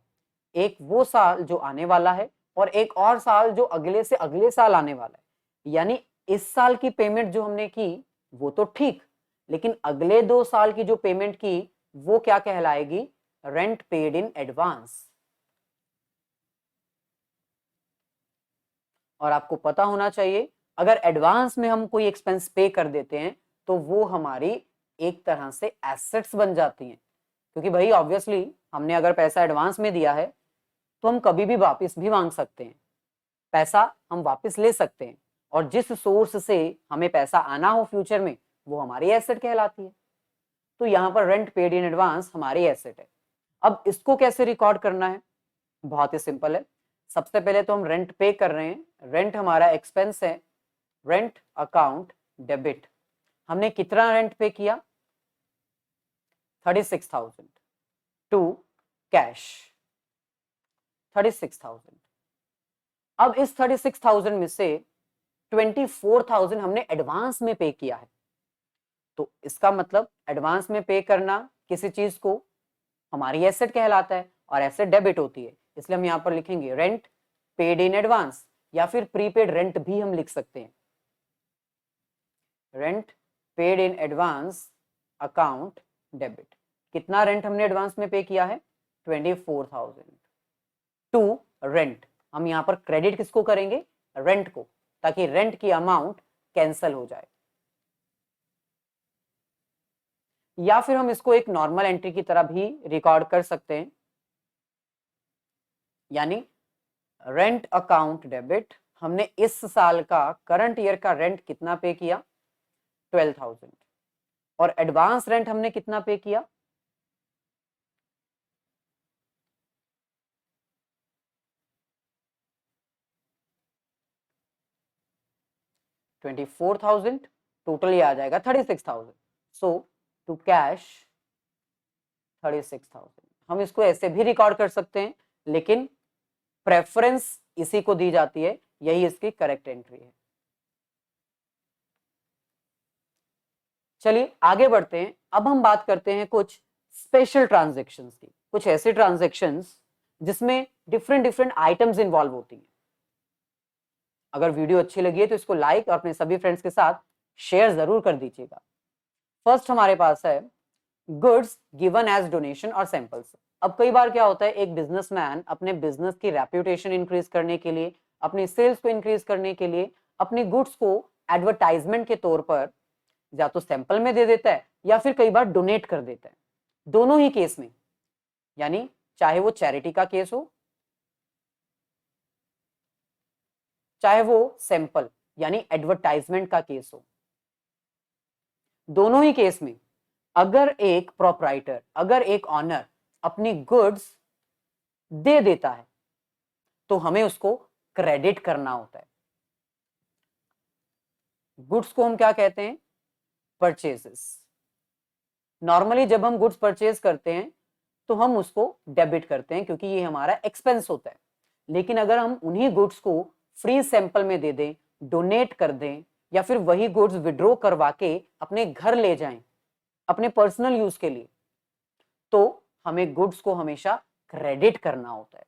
एक वो साल जो आने वाला है, और एक और साल जो अगले से अगले साल आने वाला है। यानी इस साल की पेमेंट जो हमने की वो तो ठीक, लेकिन अगले 2 साल की जो पेमेंट की वो क्या कहलाएगी? Rent paid in advance. और आपको पता होना चाहिए, अगर एडवांस में हम कोई एक्सपेंस पे कर देते हैं तो वो हमारी एक तरह से एसेट्स बन जाती हैं, क्योंकि भाई ऑब्वियसली हमने अगर पैसा एडवांस में दिया है तो हम कभी भी वापस भी मांग सकते हैं, पैसा हम वापस ले सकते हैं, और जिस सोर्स से हमें पैसा आना हो फ्यूचर में वो हमारी एसेट कहलाती है। तो यहाँ पर रेंट पेड इन एडवांस हमारी एसेट है। अब इसको कैसे रिकॉर्ड करना है? बहुत ही सिंपल है। सबसे पहले तो हम रेंट पे कर रहे हैं, रेंट हमारा एक्सपेंस है, रेंट अकाउंट डेबिट। हमने कितना रेंट पे किया? 36,000 टू कैश 36,000। अब इस 36,000 में से 24,000 हमने एडवांस में पे किया है। तो इसका मतलब एडवांस में पे करना किसी चीज को हमारी एसेट कहलाता है, और एसेट डेबिट होती है, इसलिए हम यहां पर लिखेंगे रेंट पेड इन एडवांस, या फिर प्रीपेड रेंट भी हम लिख सकते हैं। Rent paid in advance account debit. कितना रेंट हमने एडवांस में पे किया है? 24,000 टू रेंट। हम यहाँ पर क्रेडिट किसको करेंगे? रेंट को, ताकि रेंट की अमाउंट कैंसल हो जाए। या फिर हम इसको एक नॉर्मल एंट्री की तरह भी रिकॉर्ड कर सकते हैं, यानी रेंट अकाउंट डेबिट, हमने इस साल का करंट ईयर का रेंट कितना पे किया? 12,000। और एडवांस रेंट हमने कितना पे किया? 24,000। टोटल ये आ जाएगा 36,000। सो टू कैश 36,000। हम इसको ऐसे भी रिकॉर्ड कर सकते हैं, लेकिन प्रेफरेंस इसी को दी जाती है, यही इसकी करेक्ट एंट्री है। चलिए आगे बढ़ते हैं। अब हम बात करते हैं कुछ स्पेशल ट्रांजैक्शंस की, कुछ ऐसे ट्रांजैक्शंस जिसमें डिफरेंट डिफरेंट आइटम्स इंवॉल्व होती हैं। अगर वीडियो अच्छी लगी है तो इसको लाइक और अपने सभी फ्रेंड्स के साथ शेयर जरूर कर दीजिएगा। फर्स्ट हमारे पास है गुड्स गिवन एज डोनेशन और सैंपल्स। अब कई बार क्या होता है, एक बिजनेसमैन अपने बिजनेस की रेप्यूटेशन इंक्रीज करने के लिए, अपनी सेल्स को इंक्रीज करने के लिए अपनी गुड्स को एडवर्टाइजमेंट के तौर पर या तो सैंपल में दे देता है या फिर कई बार डोनेट कर देता है। दोनों ही केस में, यानी चाहे वो चैरिटी का केस हो, चाहे वो सैंपल यानी एडवर्टाइजमेंट का केस हो, दोनों ही केस में अगर एक प्रोप्राइटर, अगर एक ऑनर अपनी गुड्स दे देता है तो हमें उसको क्रेडिट करना होता है। गुड्स को हम क्या कहते हैं? परचेजेस। नॉर्मली जब हम गुड्स परचेज करते हैं तो हम उसको डेबिट करते हैं, क्योंकि ये हमारा एक्सपेंस होता है। लेकिन अगर हम उन्हीं गुड्स को फ्री सैंपल में दे दें, डोनेट कर दें, या फिर वही गुड्स विड्रॉ करवा के अपने घर ले जाएं अपने पर्सनल यूज के लिए, तो हमें गुड्स को हमेशा क्रेडिट करना होता है।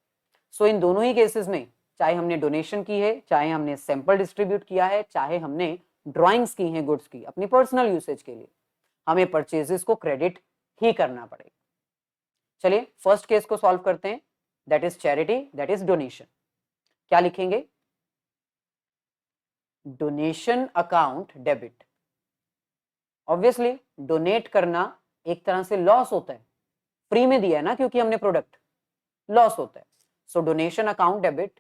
सो इन दोनों ही केसेस में, चाहे हमने डोनेशन की है, चाहे हमने सैंपल डिस्ट्रीब्यूट किया है, चाहे हमने ड्राइंग्स की हैं गुड्स की अपनी पर्सनल यूसेज के लिए, हमें परचेजेस को क्रेडिट ही करना पड़ेगा। चलिए फर्स्ट केस को सॉल्व करते हैं, that is charity, that is donation. क्या लिखेंगे? Donation account debit. Obviously donate करना एक तरह से लॉस होता है, फ्री में दिया है ना क्योंकि हमने प्रोडक्ट, लॉस होता है। So donation account debit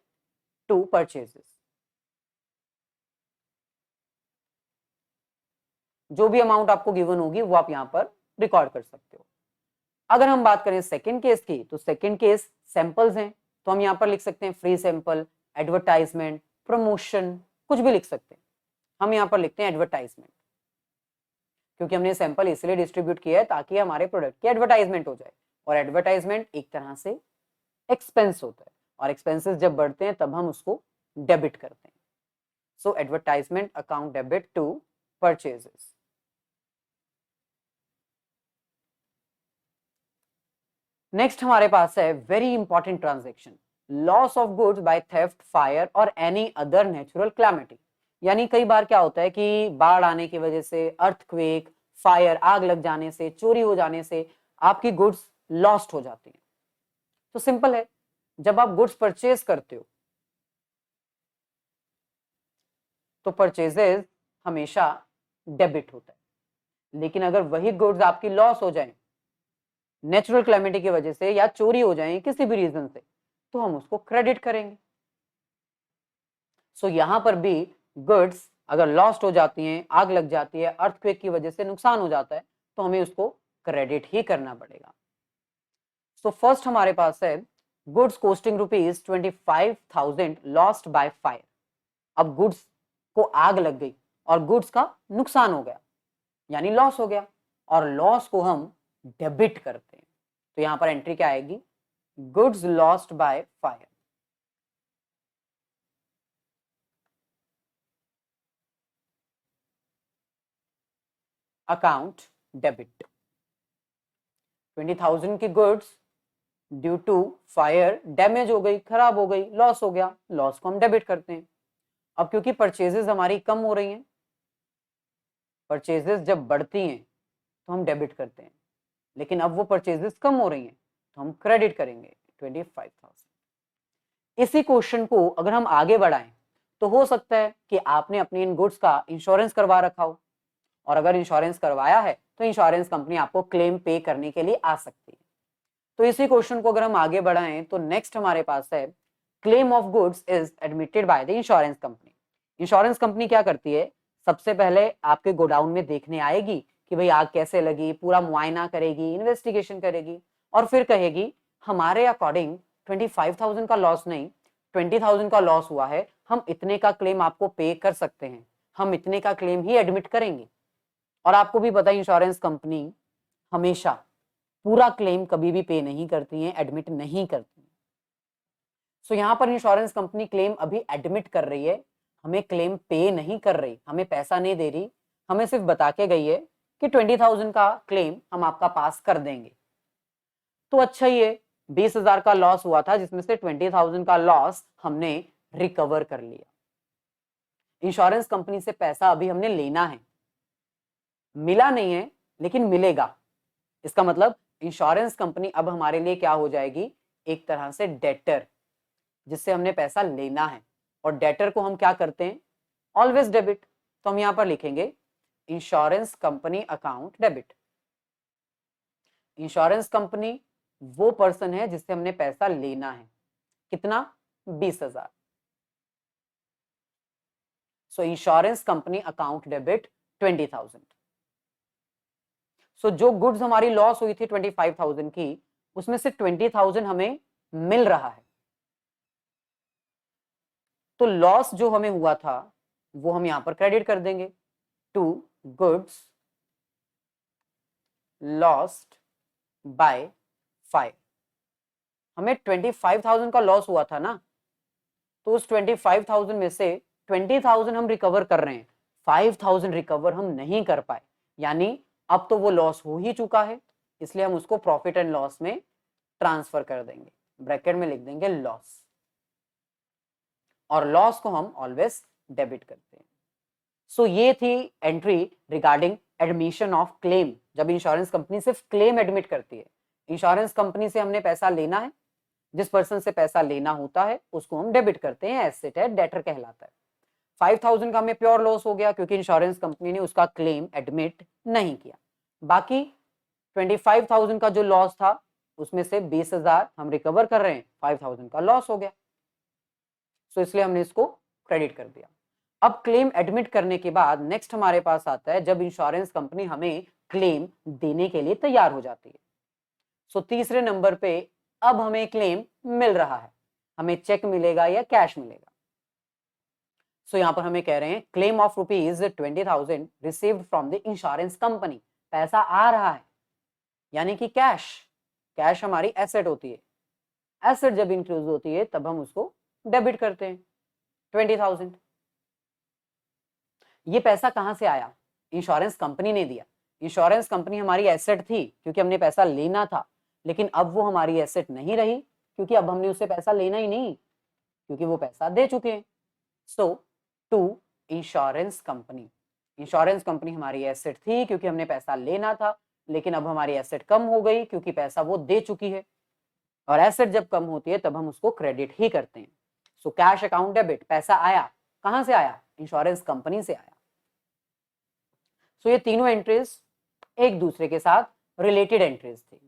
to purchases. जो भी अमाउंट आपको गिवन होगी वो आप यहां पर रिकॉर्ड कर सकते हो। अगर हम बात करें सेकंड केस की, तो सेकंड केस सैंपल्स हैं, तो हम यहां पर लिख सकते हैं फ्री सैंपल, एडवर्टाइजमेंट, प्रमोशन, कुछ भी लिख सकते हैं। हम यहां पर लिखते हैं एडवर्टाइजमेंट, क्योंकि हमने सैंपल इसलिए डिस्ट्रीब्यूट किया है ताकि हमारे प्रोडक्ट की एडवर्टाइजमेंट हो जाए, और एडवर्टाइजमेंट एक तरह से एक्सपेंस होता है, और एक्सपेंसेस जब बढ़ते हैं तब हम उसको डेबिट करते हैं। So advertisement account debit to purchases. Next हमारे पास है very important transaction, loss of goods by theft, fire और एनी अदर नेचुरल क्लैमिटी। यानी कई बार क्या होता है कि बाढ़ आने की वजह से, अर्थक्वेक, फायर, आग लग जाने से, चोरी हो जाने से आपकी गुड्स लॉस्ट हो जाती हैं। तो सिंपल है, जब आप गुड्स परचेज करते हो तो परचेजेस हमेशा डेबिट होता है। लेकिन अगर वही गुड्स आपकी लॉस हो जाए नेचुरल क्लैमिटी की वजह से, या चोरी हो जाए किसी भी रीजन से, तो हम उसको क्रेडिट करेंगे। सो यहां पर भी गुड्स अगर लॉस्ट हो जाती हैं, आग लग जाती है, अर्थक्वेक की वजह से नुकसान हो जाता है, तो हमें उसको क्रेडिट ही करना पड़ेगा। सो फर्स्ट हमारे पास है goods costing ₹25,000 lost by fire. अब गुड्स को आग लग गई और गुड्स का नुकसान हो गया, यानी लॉस हो गया, और लॉस को हम डेबिट करते हैं। तो यहां पर एंट्री क्या आएगी? Goods lost by fire. Account debit. 20,000 की goods due to fire damage हो गई, खराब हो गई, लॉस हो गया, लॉस को हम डेबिट करते हैं। अब क्योंकि परचेजेस हमारी कम हो रही हैं, परचेजेस जब बढ़ती हैं तो हम डेबिट करते हैं। लेकिन अब वो परचेजेस कम हो रही हैं तो हम क्रेडिट करेंगे 25,000। इसी क्वेश्चन को अगर हम आगे बढ़ाएं तो हो सकता है कि आपने अपनी इन गुड्स का इंश्योरेंस करवा रखा हो, और अगर इंश्योरेंस करवाया है तो इंश्योरेंस कंपनी आपको क्लेम पे करने के लिए आ सकती है। तो इसी क्वेश्चन को अगर हम आगे बढ़ाएं तो नेक्स्ट हमारे पास है claim of goods is admitted by the insurance company. Insurance company क्या करती है, सबसे पहले आपके गोडाउन में देखने आएगी कि भाई आग कैसे लगी, पूरा मुआयना करेगी, इन्वेस्टिगेशन करेगी, और फिर कहेगी हमारे अकॉर्डिंग 25,000 का लॉस नहीं, 20,000 का लॉस हुआ है, हम इतने का क्लेम आपको पे कर सकते हैं, हम इतने का क्लेम ही एडमिट करेंगे। और आपको भी पता है इंश्योरेंस कंपनी हमेशा पूरा क्लेम कभी भी पे नहीं करती है, एडमिट नहीं करती है। सो यहां पर इंश्योरेंस कंपनी क्लेम अभी एडमिट कर रही है, हमें क्लेम पे नहीं कर रही, हमें पैसा नहीं दे रही, हमें सिर्फ बता के गई है कि 20,000 का क्लेम हम आपका पास कर देंगे। तो अच्छा ही है, 20,000 का लॉस हुआ था जिसमें से 20,000 का लॉस हमने रिकवर कर लिया। इंश्योरेंस कंपनी से पैसा अभी हमने लेना है, मिला नहीं है लेकिन मिलेगा। इसका मतलब इंश्योरेंस कंपनी अब हमारे लिए क्या हो जाएगी, एक तरह से डेटर, जिससे हमने पैसा लेना है। और डेटर को हम क्या करते हैं, ऑलवेज डेबिट। तो हम यहां पर लिखेंगे insurance company account debit. Insurance company वो पर्सन है जिससे हमने पैसा लेना है, कितना, 20,000। सो इंश्योरेंस कंपनी अकाउंट डेबिट 20,000। सो जो गुड्स हमारी लॉस हुई थी 25,000 की, उसमें से 20,000 हमें मिल रहा है। तो लॉस जो हमें हुआ था वो हम यहां पर क्रेडिट कर देंगे to goods lost by fire. हमें 25,000 का लॉस हुआ था ना, तो उस 25,000 में से 20,000 हम रिकवर कर रहे हैं, 5,000 रिकवर हम नहीं कर पाए, यानी अब तो वो लॉस हो ही चुका है, इसलिए हम उसको प्रॉफिट एंड लॉस में ट्रांसफर कर देंगे, ब्रैकेट में लिख देंगे लॉस, और लॉस को हम ऑलवेज डेबिट करते हैं। सो ये थी entry regarding admission of claim, जब इंश्योरेंस कंपनी सिर्फ क्लेम एडमिट करती है। इंश्योरेंस कंपनी से हमने पैसा लेना है, जिस पर्सन से पैसा लेना होता है उसको हम डेबिट करते हैं, एसेट है, डेटर कहलाता है। 5,000 का हमें प्योर लॉस हो गया क्योंकि इंश्योरेंस कंपनी ने उसका क्लेम एडमिट नहीं किया। बाकी 25,000 का जो लॉस था उसमें से 20,000 हम रिकवर कर रहे हैं, 5,000 का लॉस हो गया, सो इसलिए हमने इसको क्रेडिट कर दिया। अब क्लेम एडमिट करने के बाद नेक्स्ट हमारे पास आता है जब इंश्योरेंस कंपनी हमें क्लेम देने के लिए तैयार हो जाती है। सो तीसरे नंबर पे अब हमें क्लेम मिल रहा है, हमें चेक मिलेगा या कैश मिलेगा। सो यहां पर हमें कह रहे हैं claim of ₹20,000 received from the insurance company, पैसा आ रहा है, यानी कि कैश। कैश हमारी एसेट होती है, एसेट जब इंक्लूड होती है तब हम उसको डेबिट करते हैं 20,000। ये पैसा कहां से आया, इंश्योरेंस कंपनी ने दिया। इंश्योरेंस कंपनी हमारी एसेट थी क्योंकि हमने पैसा लेना था, लेकिन अब वो हमारी एसेट नहीं रही क्योंकि अब हमने उससे पैसा लेना ही नहीं, क्योंकि वो पैसा दे चुके हैं। So to insurance company, insurance company हमारी एसेट थी क्योंकि हमने पैसा लेना था, लेकिन अब हमारी एसेट कम हो गई क्योंकि पैसा वो दे चुकी है, और एसेट जब कम होती है तब हम उसको क्रेडिट ही करते हैं। सो कैश अकाउंट डेबिट, पैसा आया, कहां से आया, इंश्योरेंस कंपनी से आया। सो ये तीनों एंट्रीज एक दूसरे के साथ रिलेटेड एंट्रीज थी।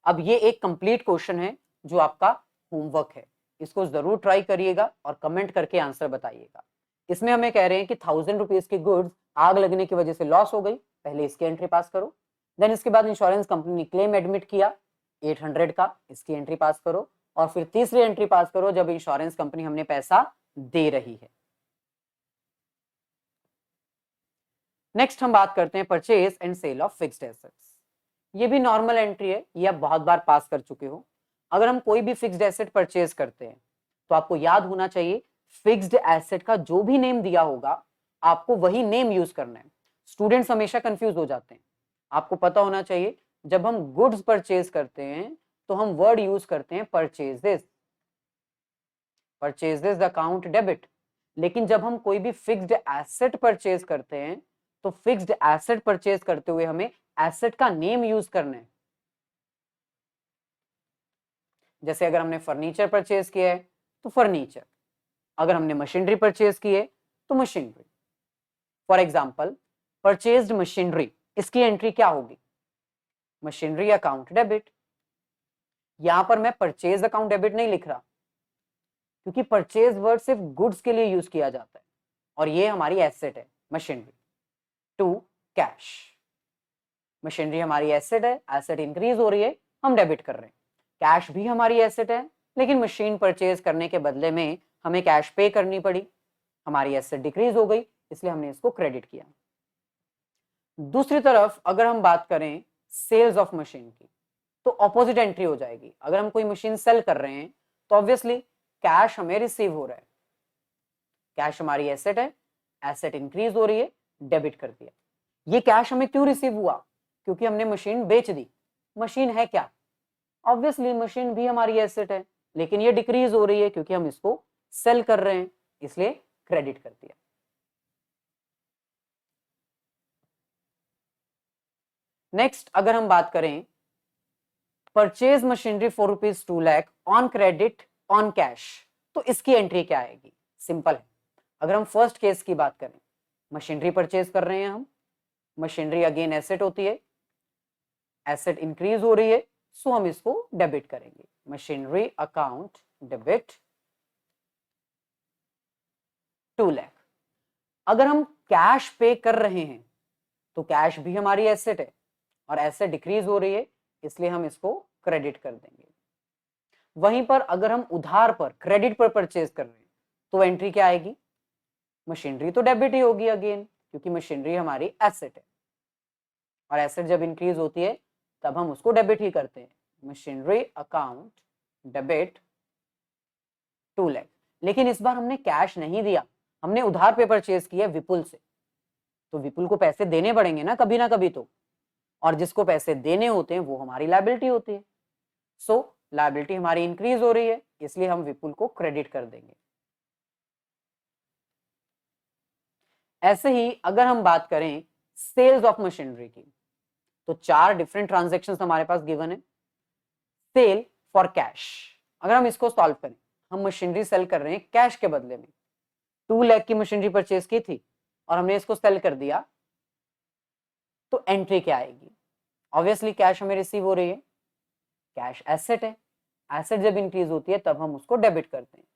अब ये एक कंप्लीट क्वेश्चन है जो आपका होमवर्क है, इसको जरूर ट्राई करिएगा और कमेंट करके आंसर बताइएगा। इसमें हमें कह रहे हैं कि 1,000 रुपीज की गुड्स आग लगने की वजह से लॉस हो गई, पहले इसकी एंट्री पास करो। देन इसके बाद इंश्योरेंस कंपनी ने क्लेम एडमिट किया 800 का, इसकी एंट्री पास करो। और फिर तीसरी एंट्री पास करो जब इंश्योरेंस कंपनी हमने पैसा दे रही है। नेक्स्ट हम बात करते हैं purchase and sale of fixed assets. ये भी नॉर्मल एंट्री है, ये आप बहुत बार पास कर चुके हो। अगर हम कोई भी फिक्स्ड एसेट परचेज करते हैं तो आपको याद होना चाहिए फिक्स्ड एसेट का जो भी नेम दिया होगा आपको वही नेम यूज करना है। स्टूडेंट्स हमेशा कंफ्यूज हो जाते हैं, आपको पता होना चाहिए जब हम गुड्स परचेज करते हैं तो हम वर्ड यूज करते हैं परचेजेस, परचेजेस अकाउंट डेबिट। लेकिन जब हम कोई भी फिक्स्ड एसेट परचेज करते हैं तो फिक्स्ड एसेट परचेज करते हुए हमें एसेट का नेम यूज करना है। जैसे अगर हमने फर्नीचर परचेज किया है तो फर्नीचर, अगर हमने मशीनरी परचेज की है तो machinery. For example purchased machinery, इसकी एंट्री क्या होगी? Machinery account debit. यहां पर मैं परचेज अकाउंट डेबिट नहीं लिख रहा, क्योंकि परचेज वर्ड सिर्फ गुड्स के लिए यूज किया जाता है और ये हमारी एसेट है मशीनरी। टू कैश, मशीनरी हमारी एसेट है, एसेट इंक्रीज हो रही है, हम डेबिट कर रहे हैं। कैश भी हमारी एसेट है, लेकिन मशीन परचेज करने के बदले में हमें कैश पे करनी पड़ी, हमारी एसेट डिक्रीज हो गई, इसलिए हमने इसको क्रेडिट किया। दूसरी तरफ अगर हम बात करें सेल्स ऑफ मशीन की, तो ऑपोजिट एंट्री हो जाएगी। अगर हम कोई मशीन सेल कर रहे हैं तो ऑब्वियसली कैश हमें रिसीव हो रहा है, कैश हमारी एसेट है, एसेट इंक्रीज हो रही है, डेबिट कर दिया। ये कैश हमें क्यों रिसीव हुआ? क्योंकि हमने मशीन बेच दी। मशीन है क्या? ऑब्वियसली मशीन भी हमारी एसेट है, लेकिन ये डिक्रीज हो रही है क्योंकि हम इसको सेल कर रहे हैं, इसलिए क्रेडिट कर दिया। नेक्स्ट अगर हम बात करें purchase machinery for ₹2 lakh on credit on cash, तो इसकी एंट्री क्या आएगी? सिंपल है। अगर हम फर्स्ट केस की बात करें, मशीनरी परचेज कर रहे हैं हम, मशीनरी अगेन एसेट होती है, एसेट इंक्रीज हो रही है, सो हम इसको डेबिट करेंगे। Machinery account debit 2 lakh. अगर हम कैश पे कर रहे हैं तो कैश भी हमारी एसेट है और एसेट डिक्रीज हो रही है, इसलिए हम इसको क्रेडिट कर देंगे। वहीं पर अगर हम उधार पर क्रेडिट पर परचेज कर रहे हैं तो एंट्री क्या आएगी? मशीनरी तो डेबिट ही होगी अगेन, क्योंकि मशीनरी हमारी एसेट है और एसेट जब इंक्रीज होती है तब हम उसको डेबिट ही करते हैं। Machinery account debit 2 lakh. लेकिन इस बार हमने कैश नहीं दिया, हमने उधार पे परचेज किया विपुल से, तो विपुल को पैसे देने पड़ेंगे ना कभी तो, और जिसको पैसे देने होते हैं वो हमारी लायबिलिटी होती है। सो लायबिलिटी हमारी इंक्रीज हो रही है, इसलिए हम विपुल को क्रेडिट कर देंगे। ऐसे ही अगर हम बात करें सेल्स ऑफ मशीनरी की, तो 4 डिफरेंट ट्रांजैक्शंस हमारे पास गिवन है। सेल फॉर कैश, अगर हम इसको सॉल्व करें, हम मशीनरी सेल कर रहे हैं कैश के बदले में। 2 लाख की मशीनरी परचेज की थी और हमने इसको सेल कर दिया, तो एंट्री क्या आएगी? ऑब्वियसली कैश हमें रिसीव हो रही है, कैश एसेट है, एसेट जब इंक्रीज होती है तब हम उसको डेबिट करते हैं।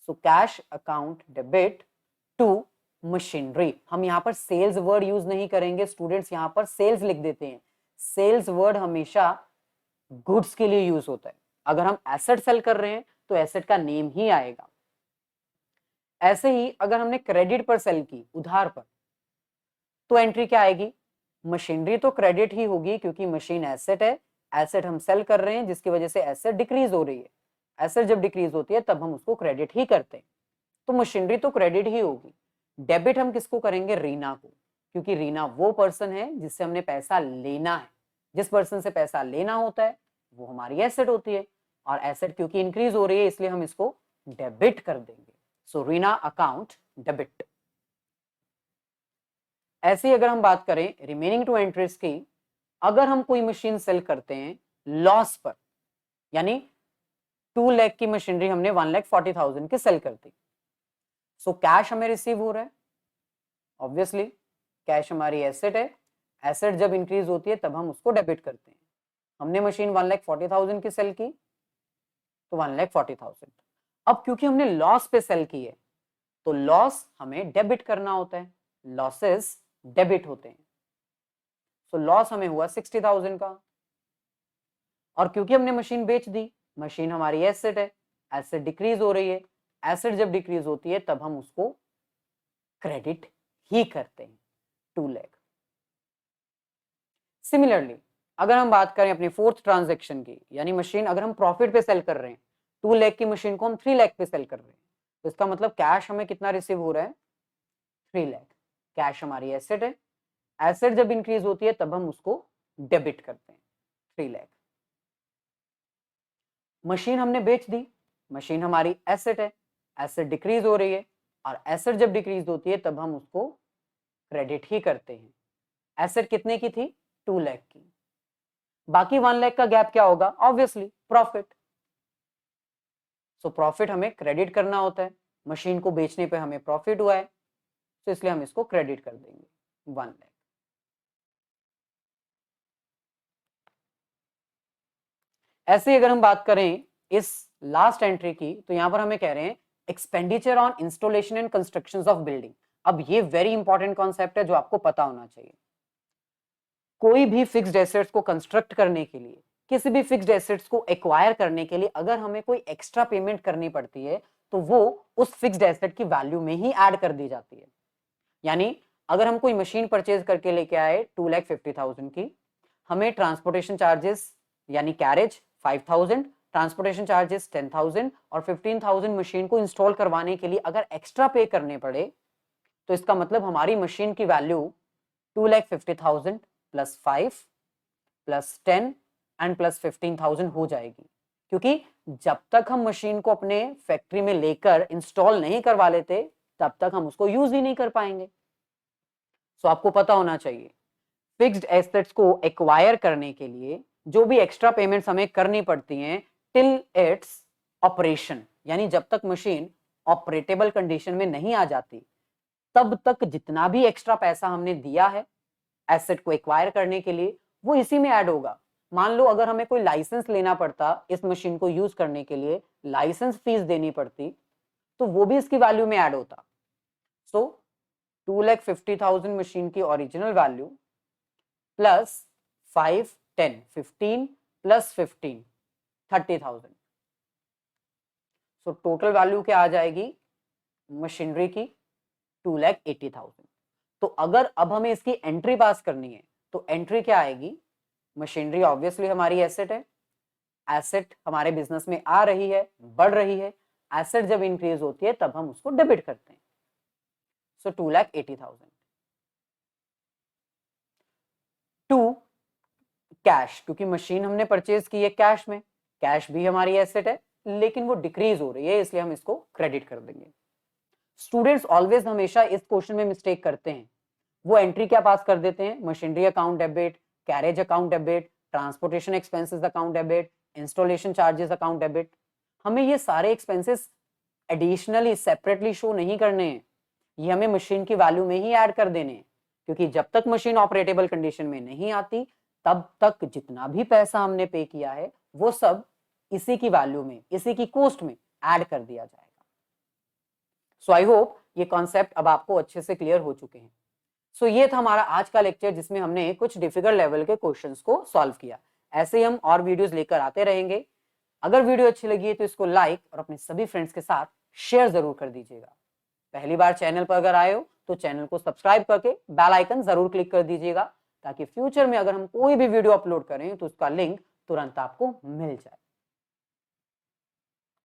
So cash account debit to machinery. हम यहाँ पर सेल्स वर्ड यूज नहीं करेंगे, स्टूडेंट्स यहाँ पर सेल्स लिख देते हैं। सेल्स वर्ड हमेशा गुड्स के लिए यूज होता है। अगर हम एसेट सेल कर रहे हैं तो एसेट का नेम ही आएगा। ऐसे ही अगर हमने क्रेडिट पर सेल की, उधार पर, तो एंट्री क्या आएगी? मशीनरी तो क्रेडिट ही होगी क्योंकि मशीन एसेट है, एसेट हम सेल कर रहे हैं जिसकी वजह से एसेट डिक्रीज हो रही है। एसेट जब डिक्रीज होती है तब हम उसको क्रेडिट ही करते हैं, तो मशीनरी तो क्रेडिट ही होगी। डेबिट हम किसको करेंगे? रीना को, क्योंकि रीना वो पर्सन है जिससे हमने पैसा लेना है। जिस पर्सन से पैसा लेना होता है वो हमारी एसेट होती है, और एसेट क्योंकि इंक्रीज हो रही है इसलिए हम इसको डेबिट कर देंगे। सो रीना अकाउंट डेबिट। ऐसे ही अगर हम बात करें रिमेनिंग 2 एंट्रीज की, अगर हम कोई मशीन सेल करते हैं लॉस पर, यानी 2 लाख की मशीनरी हमने 1,40,000 की सेल कर दी, सो कैश हमें रिसीव हो रहा है। ऑब्वियसली कैश हमारी एसेट है, एसेट जब इंक्रीज होती है तब हम उसको डेबिट करते हैं। हमने मशीन 1,40,000 की सेल की तो 1,40,000। अब क्योंकि हमने लॉस पे सेल की है तो लॉस हमें डेबिट करना होता है, लॉसेस डेबिट होते हैं। सो लॉस हमें हुआ 60,000 का, और क्योंकि हमने मशीन बेच दी, मशीन हमारी एसेट है, एसेट डिक्रीज हो रही है, एसेट जब डिक्रीज होती है तब हम उसको क्रेडिट ही करते हैं, 2 लाख। सिमिलरली अगर हम बात करें अपनी फोर्थ ट्रांजैक्शन की, यानी मशीन अगर हम प्रॉफिट पे सेल कर रहे हैं, 2 लाख की मशीन को हम 3 लाख पे सेल कर रहे हैं, तो इसका मतलब कैश हमें कितना रिसीव हो रहा है? 3 लाख। कैश हमारी एसेट है, एसेट जब इंक्रीज होती है तब हम उसको डेबिट करते हैं, 3 लाख। मशीन हमने बेच दी, मशीन हमारी एसेट है, एसेट डिक्रीज हो रही है, और एसेट जब डिक्रीज होती है तब हम उसको क्रेडिट ही करते हैं। एसेट कितने की थी? 2 लाख की। बाकी 1 लाख का गैप क्या होगा? Obviously profit. सो प्रॉफिट हमें क्रेडिट करना होता है, मशीन को बेचने पे हमें प्रॉफिट हुआ है, तो इसलिए हम इसको क्रेडिट कर देंगे 1 लाख। ऐसे अगर हम बात करें इस लास्ट एंट्री की, तो यहां पर हमें कह रहे हैं expenditure on installation and construction of building. अब ये वेरी इंपॉर्टेंट कॉन्सेप्ट है जो आपको पता होना चाहिए। कोई भी फिक्स्ड एसेट्स को कंस्ट्रक्ट करने के लिए, किसी भी फिक्स्ड एसेट्स को एक्वायर करने के लिए अगर हमें कोई एक्स्ट्रा पेमेंट करनी पड़ती है तो वो उस फिक्स्ड एसेट की वैल्यू में ही ऐड कर दी जाती है। यानी अगर हम कोई मशीन परचेज करके लेके आए 2,50,000 की, हमें ट्रांसपोर्टेशन चार्जेस यानी कैरेज 5,000, ट्रांसपोर्टेशन चार्जेस 10,000 और 15,000 मशीन को इंस्टॉल करवाने के लिए अगर एक्स्ट्रा पे करने पड़े, तो इसका मतलब हमारी मशीन की value 2,50,000 plus 5 plus 10 and plus 15,000 हो जाएगी। क्योंकि जब तक हम मशीन को अपने फैक्ट्री में लेकर इंस्टॉल नहीं करवा लेते तब तक हम उसको यूज ही नहीं कर पाएंगे। सो आपको पता होना चाहिए फिक्स्ड एसेट्स को एक्वायर करने के लिए जो भी एक्स्ट्रा पेमेंट्स हमें करनी पड़ती हैं टिल इट्स ऑपरेशन, यानी जब तक मशीन ऑपरेटेबल कंडीशन में नहीं आ जाती तब तक जितना भी एक्स्ट्रा पैसा हमने दिया है एसेट को एक्वायर करने के लिए वो इसी में ऐड होगा। मान लो अगर हमें कोई लाइसेंस लेना पड़ता इस मशीन को यूज करने के लिए, लाइसेंस फीस देनी पड़ती, तो वो भी इसकी वैल्यू में ऐड होता। सो 2,50,000 मशीन की original value plus 5 10 15 plus 15 30,000। So total value क्या आ जाएगी मशीनरी की? 2,80,000। तो अगर अब हमें इसकी एंट्री पास करनी है तो एंट्री क्या आएगी? मशीनरी ऑब्वियसली हमारी एसेट है, एसेट हमारे बिजनेस में आ रही है, बढ़ रही है, एसेट जब इंक्रीज होती है तब हम उसको डेबिट करते हैं। सो 2,80,000 टू कैश, क्योंकि मशीन हमने परचेज की है कैश में, कैश भी हमारी एसेट है लेकिन वो डिक्रीज हो रही है इसलिए हम इसको क्रेडिट कर देंगे। स्टूडेंट्स ऑलवेज हमेशा इस क्वेश्चन में मिस्टेक करते हैं, वो एंट्री क्या पास कर देते हैं? Machinery account debit, carriage account debit, transportation expenses account debit, installation charges account debit. हमें ये सारे एक्सपेंसेस एडिशनली सेपरेटली शो नहीं करने हैं, ये हमें मशीन की वैल्यू में ही ऐड कर देने हैं, क्योंकि जब तक मशीन ऑपरेटेबल कंडीशन में नहीं आती तब तक जितना भी पैसा हमने पे किया है वो सब इसी की वैल्यू में, इसी की कॉस्ट में ऐड कर दिया जाएगा। सो आई होप ये कॉन्सेप्ट अब आपको अच्छे से क्लियर हो चुके हैं। सो ये था हमारा आज का लेक्चर जिसमें हमने कुछ डिफिकल्ट लेवल के क्वेश्चंस को सॉल्व किया। ऐसे ही हम और वीडियोस लेकर आते रहेंगे। अगर वीडियो अच्छी लगी है तो इसको लाइक और अपने सभी फ्रेंड्स के साथ शेयर जरूर कर दीजिएगा। पहली बार चैनल पर अगर आए हो तो चैनल को सब्सक्राइब करके बेल आइकन जरूर क्लिक कर दीजिएगा ताकि फ्यूचर में अगर हम कोई भी वीडियो अपलोड करें तो उसका लिंक तुरंत आपको मिल जाए।